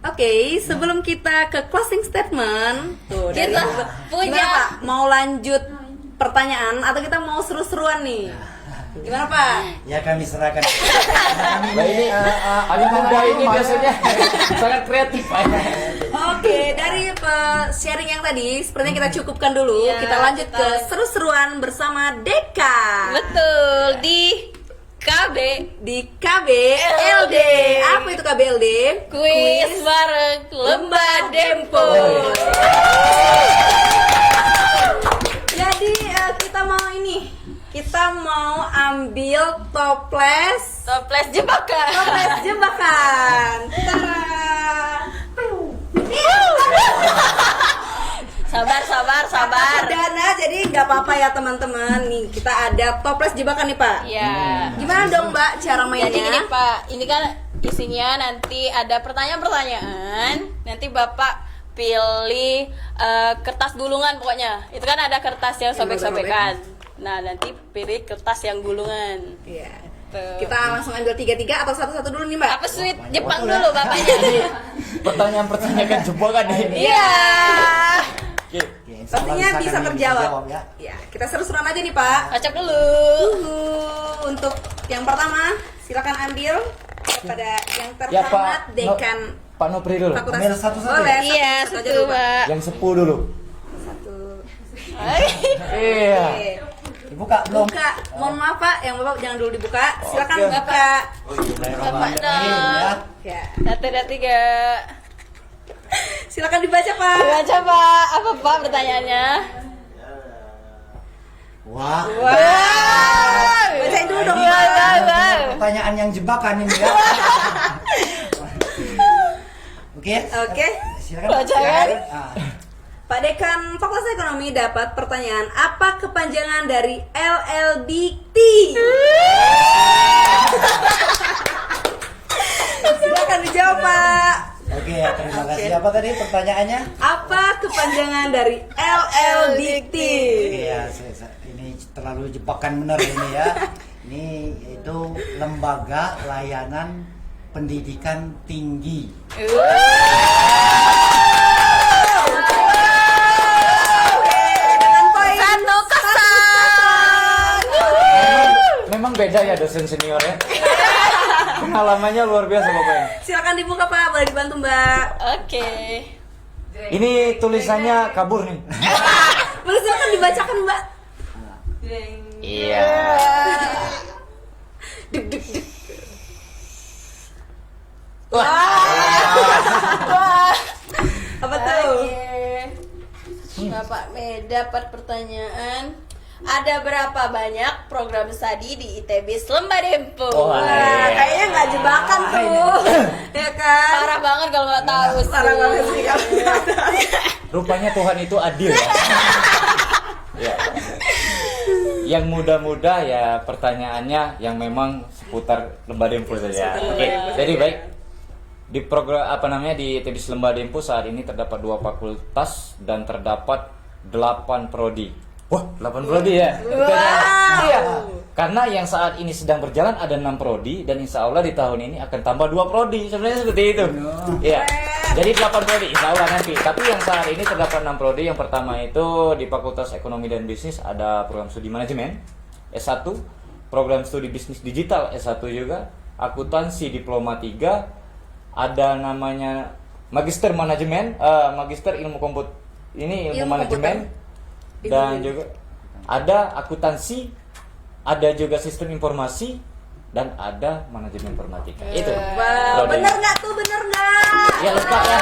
Oke, sebelum kita ke closing statement, tuh dari Kita punya- gimana Pak? Mau lanjut pertanyaan atau kita mau seru-seruan nih? Gimana Pak? Ya kami serahkan. Kami Nah, ini anak muda ini biasanya sangat kreatif. Oke, dari sharing yang tadi, sepertinya kita cukupkan dulu. Iya, Kita lanjut kita ke seru-seruan bersama Deka Betul, di KB di KBLD. Apa itu KBLD? kuis bareng Lembah Dempo. Jadi kita mau ambil toples Toples jebakan. jebakan. Tara. Sabar. Dana, jadi nggak apa-apa ya teman-teman. Nih kita ada toples jebakan nih Pak. Ya. Gimana dong Mbak cara mainnya? Jadi gini Pak, ini kan isinya nanti ada pertanyaan-pertanyaan. Nanti Bapak pilih kertas gulungan pokoknya. Itu kan ada kertas yang sobek-sobekan. Nah, nanti pilih kertas yang gulungan. Iya. Tuh. Kita langsung ambil 3-3 atau satu-satu dulu nih Mbak. Apa sweet Jepang dulu Bapaknya. Pertanyaan-pertanyaan kan jebakan ini. Iya. Oke. Oke, insya Allah Pastinya bisa kami terjawab. ya. Ya, kita seru-seruan aja nih Pak. Kocok dulu. Untuk yang pertama, silakan ambil kepada yang Ya terhormat Pak Dekan Pak Nopri dulu. Fakultas. Ambil satu-satu Boleh, ya? Iya, satu aja satu dulu, Pak. Pak. Yang 10 dulu. Satu. Iya. Oke. Dibuka belum? Buka. Mohon maaf Pak, yang Bapak jangan dulu dibuka. Silakan Oke. buka. Bapak dong. Ya. Ya. Satu, dua, tiga. Silakan dibaca Pak. Baca Pak, apa Pak pertanyaannya? Wah. Wah. Bacain dulu dong Pak. Pertanyaan yang jebakan ini ya. Oke. Oke. Silakan. Bacakan. Ah. Pak Dekan Fakultas Ekonomi dapat pertanyaan, apa kepanjangan dari LLBT? Silakan dijawab Pak. Oke, terima kasih. Apa tadi pertanyaannya? Apa kepanjangan dari LLBT? Iya, ini terlalu jebakan benar ini ya. Ini itu Lembaga Layanan Pendidikan Tinggi. Dengan poin 1-0. Memang beda ya dosen senior ya. Pengalamannya luar biasa Bapak. Silakan dibuka Pak, boleh dibantu Mbak. Oke. Ini tulisannya kabur nih. Boleh silakan dibacakan Mbak. Iya. Duk duk duk. Wah. Apa tuh? Oke. Bapak Mei dapat pertanyaan. Ada berapa banyak program studi di ITB Lembah Dempo? Wah. Wah, kayaknya nggak jebakan tuh. Ya kan? Parah banget kalau nggak tahu sih. Parah banget sih kalau nggak tahu. Rupanya Tuhan itu adil ya. Ya. Yang muda-muda ya pertanyaannya yang memang seputar Lembah Dempo saja. Oke. Jadi baik. Di program di ITB Lembah Dempo saat ini terdapat 2 fakultas dan terdapat 8 prodi. Wah, 8 prodi ya. Iya. Karena yang saat ini sedang berjalan ada 6 prodi dan insya Allah di tahun ini akan tambah 2 prodi. Sebenarnya seperti itu. Iya. Jadi 8 prodi insya Allah nanti. Tapi yang saat ini terdapat 6 prodi. Yang pertama itu di Fakultas Ekonomi dan Bisnis ada program studi manajemen. S1, program studi bisnis digital S1 juga, akuntansi diploma 3, ada namanya magister manajemen, magister ilmu ilmu Ilmu manajemen, komputer. dan juga ada akuntansi, ada juga sistem informasi, dan ada manajemen informatika. Itu. Wow, Prodi. bener nggak tuh, bener nggak? Ya lengkap ya.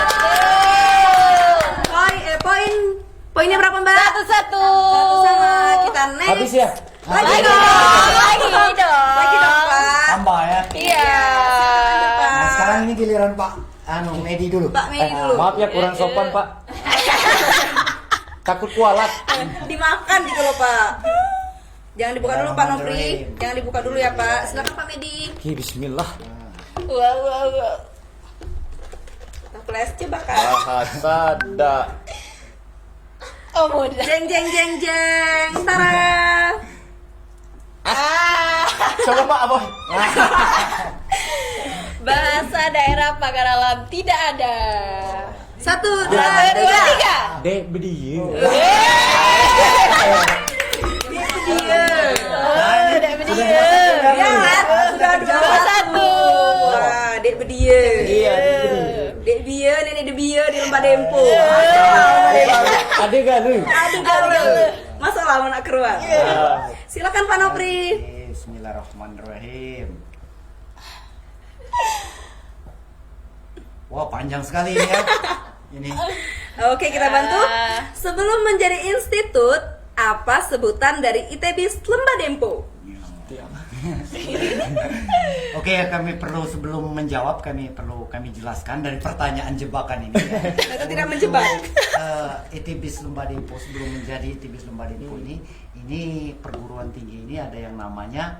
Poinnya berapa mbak? Satu. Satu sama kita next. Habis ya? Lagi Lagi dong. dong. Lagi dong pak. Tambah ya. Iya. Nah, sekarang ini giliran Pak Medi dulu. Pak Medi dulu. Maaf ya kurang sopan Pak. Takut kualat. Dimakan gitu loh pak. Jangan dibuka dulu Pak Nopri. Bismillahirrahmanirrahim. Jangan dibuka dulu ya Pak. Silakan Pak Medi. Oke, bismillah. Wow. Kita flash coba kan. Bahasa da. Oh mudah. Jeng jeng jeng jeng. Tara. Coba Pak Aboy. Bahasa daerah pagar alam tidak ada. 1, 2, 1, 2, 3. Dek bedieu. Dia. Udah berdiri. Ya, sudah dua. Satu. Wah, dek bedia. Iya, Dek bia, nenek de bia di Lembah Dempo. ada gak lu? Aduh, gagal. Masalah anak keruan. Silakan Pak Nopri. Bismillahirrahmanirrahim. Wah, panjang sekali ini ya. Ini. Oke, kita bantu. Sebelum menjadi institut, apa sebutan dari ITB Lembah Dempo? Oke, sebelum menjawab kami jelaskan dari pertanyaan jebakan ini. Ya. Itu tidak menjebak. ITB Lembah Dempo sebelum menjadi ITB Lembah Dempo ini perguruan tinggi ini ada yang namanya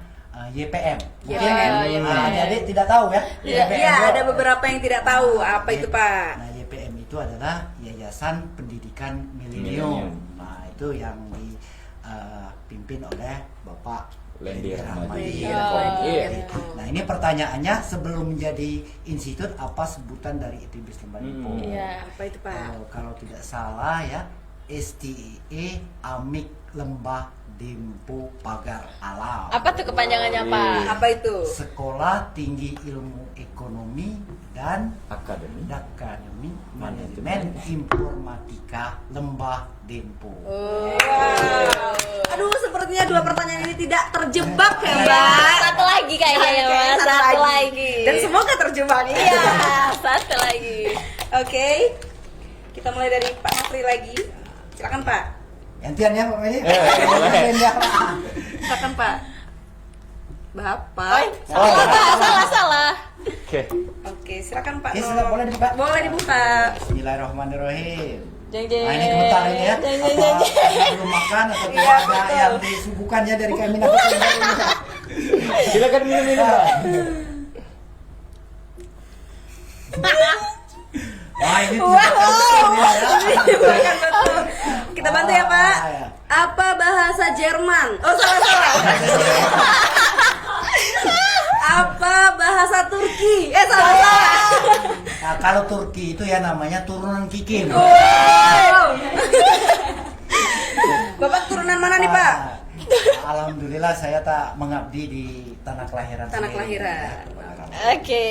YPM. YPM. Adik-adik tidak tahu ya? Iya, itu- ada beberapa yang tidak tahu apa itu Pak. Nah, YPM itu adalah Yayasan Pendidikan Milenium. Milenium. Nah, itu yang dipimpin oleh Bapak Lendi Rahmadi. Rahmadi. Iya. Nah, ini pertanyaannya sebelum menjadi institut apa sebutan dari ITB Lembah Dempo? Iya. Apa itu Pak? Kalau tidak salah ya, STIE Amik Lembah Dempo Pagar Alam. Apa tuh kepanjangannya, Pak? Apa itu? Sekolah Tinggi Ilmu Ekonomi dan Akademi. Manajemen Informatika Lembah Dempo. Wow. Aduh, sepertinya dua pertanyaan ini tidak terjebak ya, Mbak. Satu lagi kayaknya ya, Mas. Satu lagi. Dan semoga terjebak. Iya, satu lagi. Oke. Kita mulai dari Pak Nopri lagi. Silakan Pak. Gantian ya Pak Medi? boleh. Silakan Pak. Bapak. Salah. Oke. Oke, silakan Pak. Oke, silakan, boleh dibuka? Boleh dibuka. Bismillahirrahmanirrahim. Jeng. Nah, ini sebentar ini ya. Apa belum makan atau Iya, ada betul. yang disuguhkannya dari kami nanti? Silakan minum. Wah, ini tidak Kita bantu ya Pak. ya. Apa bahasa Jerman? Oh salah. Apa bahasa Turki? Salah. Nah, kalau Turki itu ya namanya turunan Kikim. Wow. Bapak turunan mana nih Pak? Alhamdulillah saya tak mengabdi di tanah kelahiran. Tanah sendiri. kelahiran. Oke.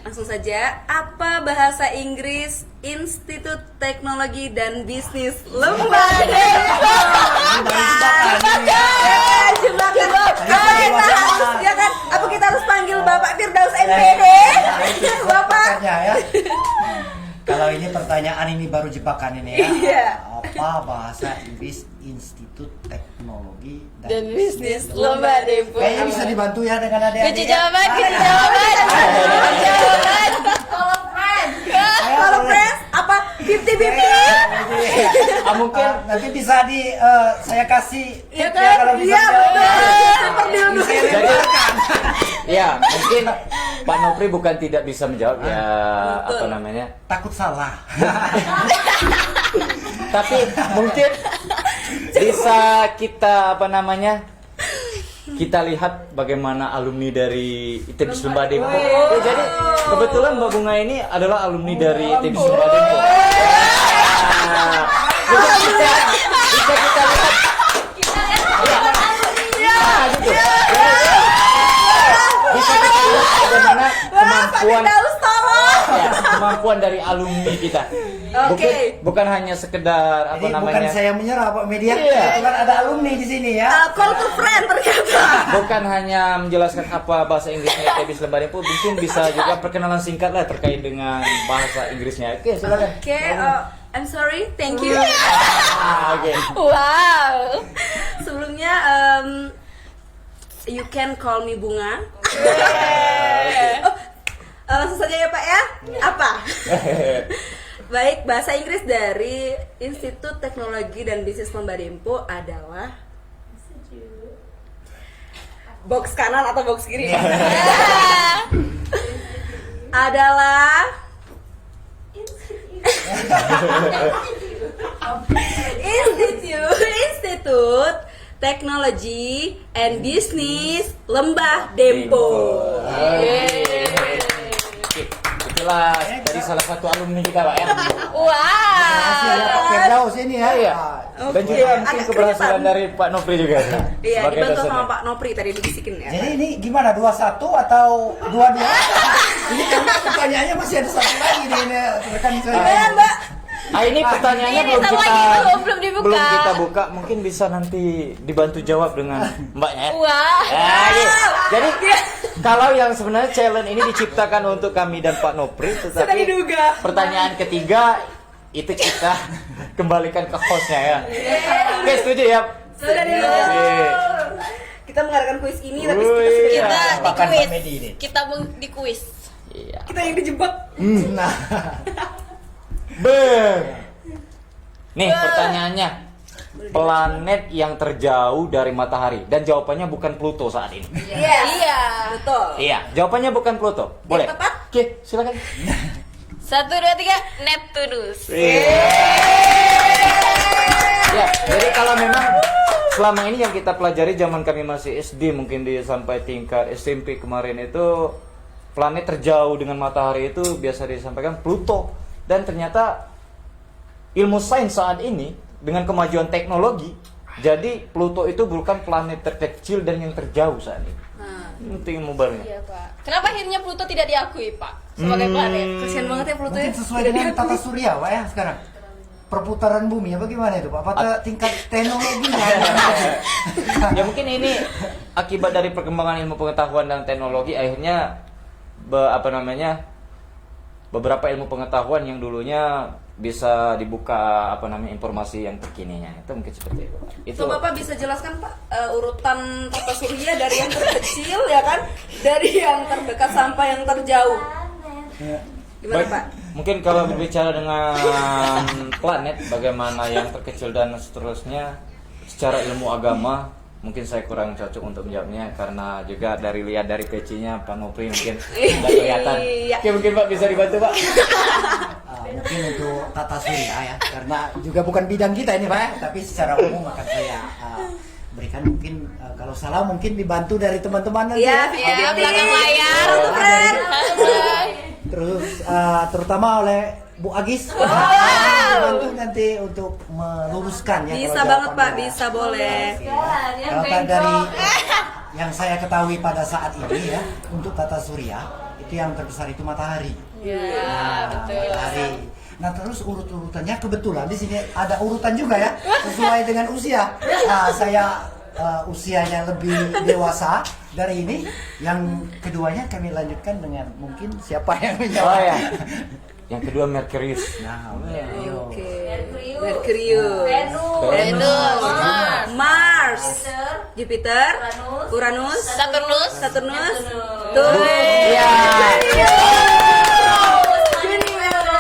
Langsung saja, apa bahasa Inggris Institut Teknologi dan Bisnis Lembah Dempo? Jebakan. Apa kita harus ya kan? Apa kita harus panggil Bapak Firdaus MPD? Bapak. Ya. Kalau ini pertanyaan ini baru jebakan ini ya. Iya. Apa bahasa Inggris Institut Teknologi Dan bisnis Lembah Dempo. Kayaknya bisa dibantu ya dengan adik-adik. Kunci ya. jawaban. Kalau friends, apa 50-50? Mungkin nanti bisa saya kasih Iya tip ya kan? kalau bisa. Iya betul. Seperti itu. jadi ya mungkin Pak Nopri bukan tidak bisa menjawab ya Betul. apa namanya. Takut salah. Tapi mungkin bisa kita apa namanya? Kita lihat bagaimana alumni dari ITB Lembah Dempo. Ya, jadi kebetulan Mbak Bunga ini adalah alumni dari ITB Lembah Dempo. Bisa kita lihat. pengakuan dari alumni kita. Oke. Bukan hanya sekedar apa Jadi bukan namanya. saya menyerah Pak Media, Iya. kebetulan ada alumni di sini ya. Call to friend ternyata. Bukan hanya menjelaskan apa bahasa Inggrisnya TEBIS Lembah Dempo, mungkin bisa juga perkenalan singkat lah terkait dengan bahasa Inggrisnya. Oke, silakan. Oke, I'm sorry, thank you. Oke. Wow. Sebelumnya, you can call me Bunga. Langsung saja ya Pak ya. Apa? Baik, bahasa Inggris dari Institut Teknologi dan Bisnis Lembah Dempo adalah box kanan atau box kiri? Adalah Institut Teknologi and Bisnis Lembah Dempo. Itulah dari salah satu alumni kita, Pak ya. Masih Wow. ada Pak Firdaus ini ya. Iya. Oke. Dan juga mungkin Agak keberhasilan kelihatan. dari Pak Nopri juga. Iya, sebagai dibantu dosennya. sama Pak Nopri tadi dibisikin ya. Jadi ini gimana 21 atau 22? Ini karena pertanyaannya masih ada satu lagi nih ini rekan saya. Mbak. Ini pertanyaannya Ini belum sama kita lagi, belum dibuka. belum kita buka, mungkin bisa nanti dibantu jawab dengan Mbaknya. Ya. Wow. Iya. Jadi kalau yang sebenarnya challenge ini diciptakan untuk kami dan Pak Nopri, Sudah tetapi diduga. pertanyaan ketiga itu kita kembalikan ke hostnya ya. Oke, setuju ya? Sudah diduga. Oke. Kita mengadakan kuis ini tapi Wih. kita sudah Kita di Apakan Pak kuis. Medi ini? Kita di kuis. Iya. kita yang dijebak. Nah, Nih pertanyaannya, planet yang terjauh dari matahari, dan jawabannya bukan Pluto saat ini. Iya. Betul. Iya, jawabannya bukan Pluto. Boleh? Yang tepat? Oke, silakan. 1, 2, 3, Neptunus. Ya, jadi kalau memang selama ini yang kita pelajari zaman kami masih SD, mungkin sampai tingkat SMP kemarin itu, planet terjauh dengan matahari itu biasa disampaikan Pluto. Dan ternyata ilmu sains saat ini dengan kemajuan teknologi, jadi Pluto itu bukan planet terkecil dan yang terjauh saat ini. Itu ilmu barunya. Iya, Pak. Kenapa akhirnya Pluto tidak diakui, Pak, sebagai planet? Kasihan banget ya Pluto ya. mungkin sesuai dengan tata surya Pak ya sekarang. Perputaran bumi ya bagaimana itu Pak? Apa tingkat teknologinya? Ya mungkin ini akibat dari perkembangan ilmu pengetahuan dan teknologi, akhirnya beberapa ilmu pengetahuan yang dulunya bisa dibuka informasi yang terkininya, itu mungkin seperti itu Pak. Itu So Bapak bisa jelaskan Pak urutan tata surya dari yang terkecil ya kan, dari yang terdekat sampai yang terjauh. Gimana baik, Pak? mungkin kalau berbicara dengan planet, bagaimana yang terkecil dan seterusnya, secara ilmu agama mungkin saya kurang cocok untuk menjawabnya, karena juga lihat dari pecinya Pak Nopri mungkin tidak kelihatan. Iya. Oke, mungkin Pak bisa dibantu Pak. Mungkin untuk tata surya ya, karena juga bukan bidang kita ini Pak ya, tapi secara umum akan saya berikan mungkin kalau salah mungkin dibantu dari teman-teman nanti Iya, ya. Ya, belakang layar. Terus terutama oleh Bu Agis dibantu nanti untuk meluruskan ya. Bisa kalau banget Pak, jawabannya. bisa boleh. Kalau dari yang saya ketahui pada saat ini ya, untuk tata surya itu yang terbesar itu matahari. Ya, betul. Matahari. Nah terus urut-urutannya kebetulan di sini ada urutan juga ya sesuai dengan usia. Nah, saya usianya lebih dewasa dari ini. Yang keduanya kami lanjutkan dengan mungkin siapa yang menjawab. Oh ya. Yang kedua Merkurius. Nah, Oke. Merkurius, Venus, Mars, Jupiter, Uranus, Saturnus. Tuh. Iya.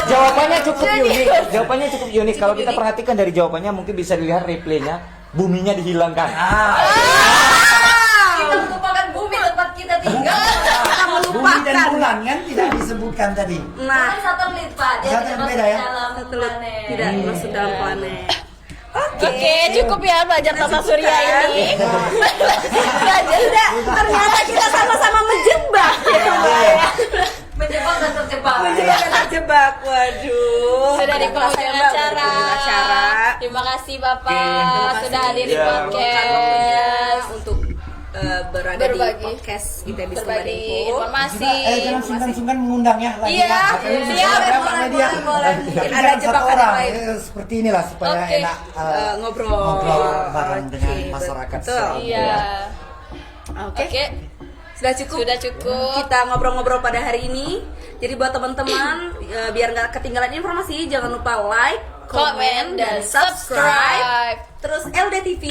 Jawabannya cukup unik. Jawabannya cukup unik. Kalau kita perhatikan dari jawabannya, mungkin bisa dilihat replaynya, buminya dihilangkan. Kita melupakan bumi tempat kita tinggal. Kita bumi dan melupakan. bulan kan tidak disebutkan tadi. Nah, Bukan satelit Pak, dia Satelit tidak masuk beda ya? dalam satelit planet. tidak masuk dalam planet. Oke, cukup ya belajar tata surya ini. Sudah, ternyata kita sama-sama menjebak ya Mbak ya. Menjebak dan terjebak. Menjebak dan terjebak. Waduh. Sudah di penghujung acara. acara. Terima kasih Bapak Oke. sudah hadir di Ya. podcast. Untuk berada Berbagi. di podcast ITB Lembah Berbagi Dempo. informasi. Juga, jangan sungkan-sungkan mengundang ya lagi Iya, kan. siap. Pak media. Boleh. Mungkin Tapi ada jangan satu jebakan yang orang, lain. seperti inilah supaya Oke. enak Ngobrol bareng dengan Oke, masyarakat. betul. Iya. Oke. Oke. Sudah cukup. Sudah cukup. Kita ngobrol-ngobrol pada hari ini. Jadi buat teman-teman biar nggak ketinggalan informasi, jangan lupa like, komen, dan subscribe. Terus LDTV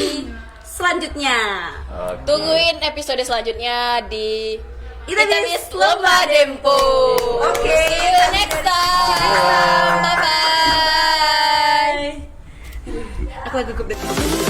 selanjutnya. Oke. Tungguin episode selanjutnya di ITB Lembah Dempo. Oke. See you next time. Bye bye. Aku lagi gugup deh.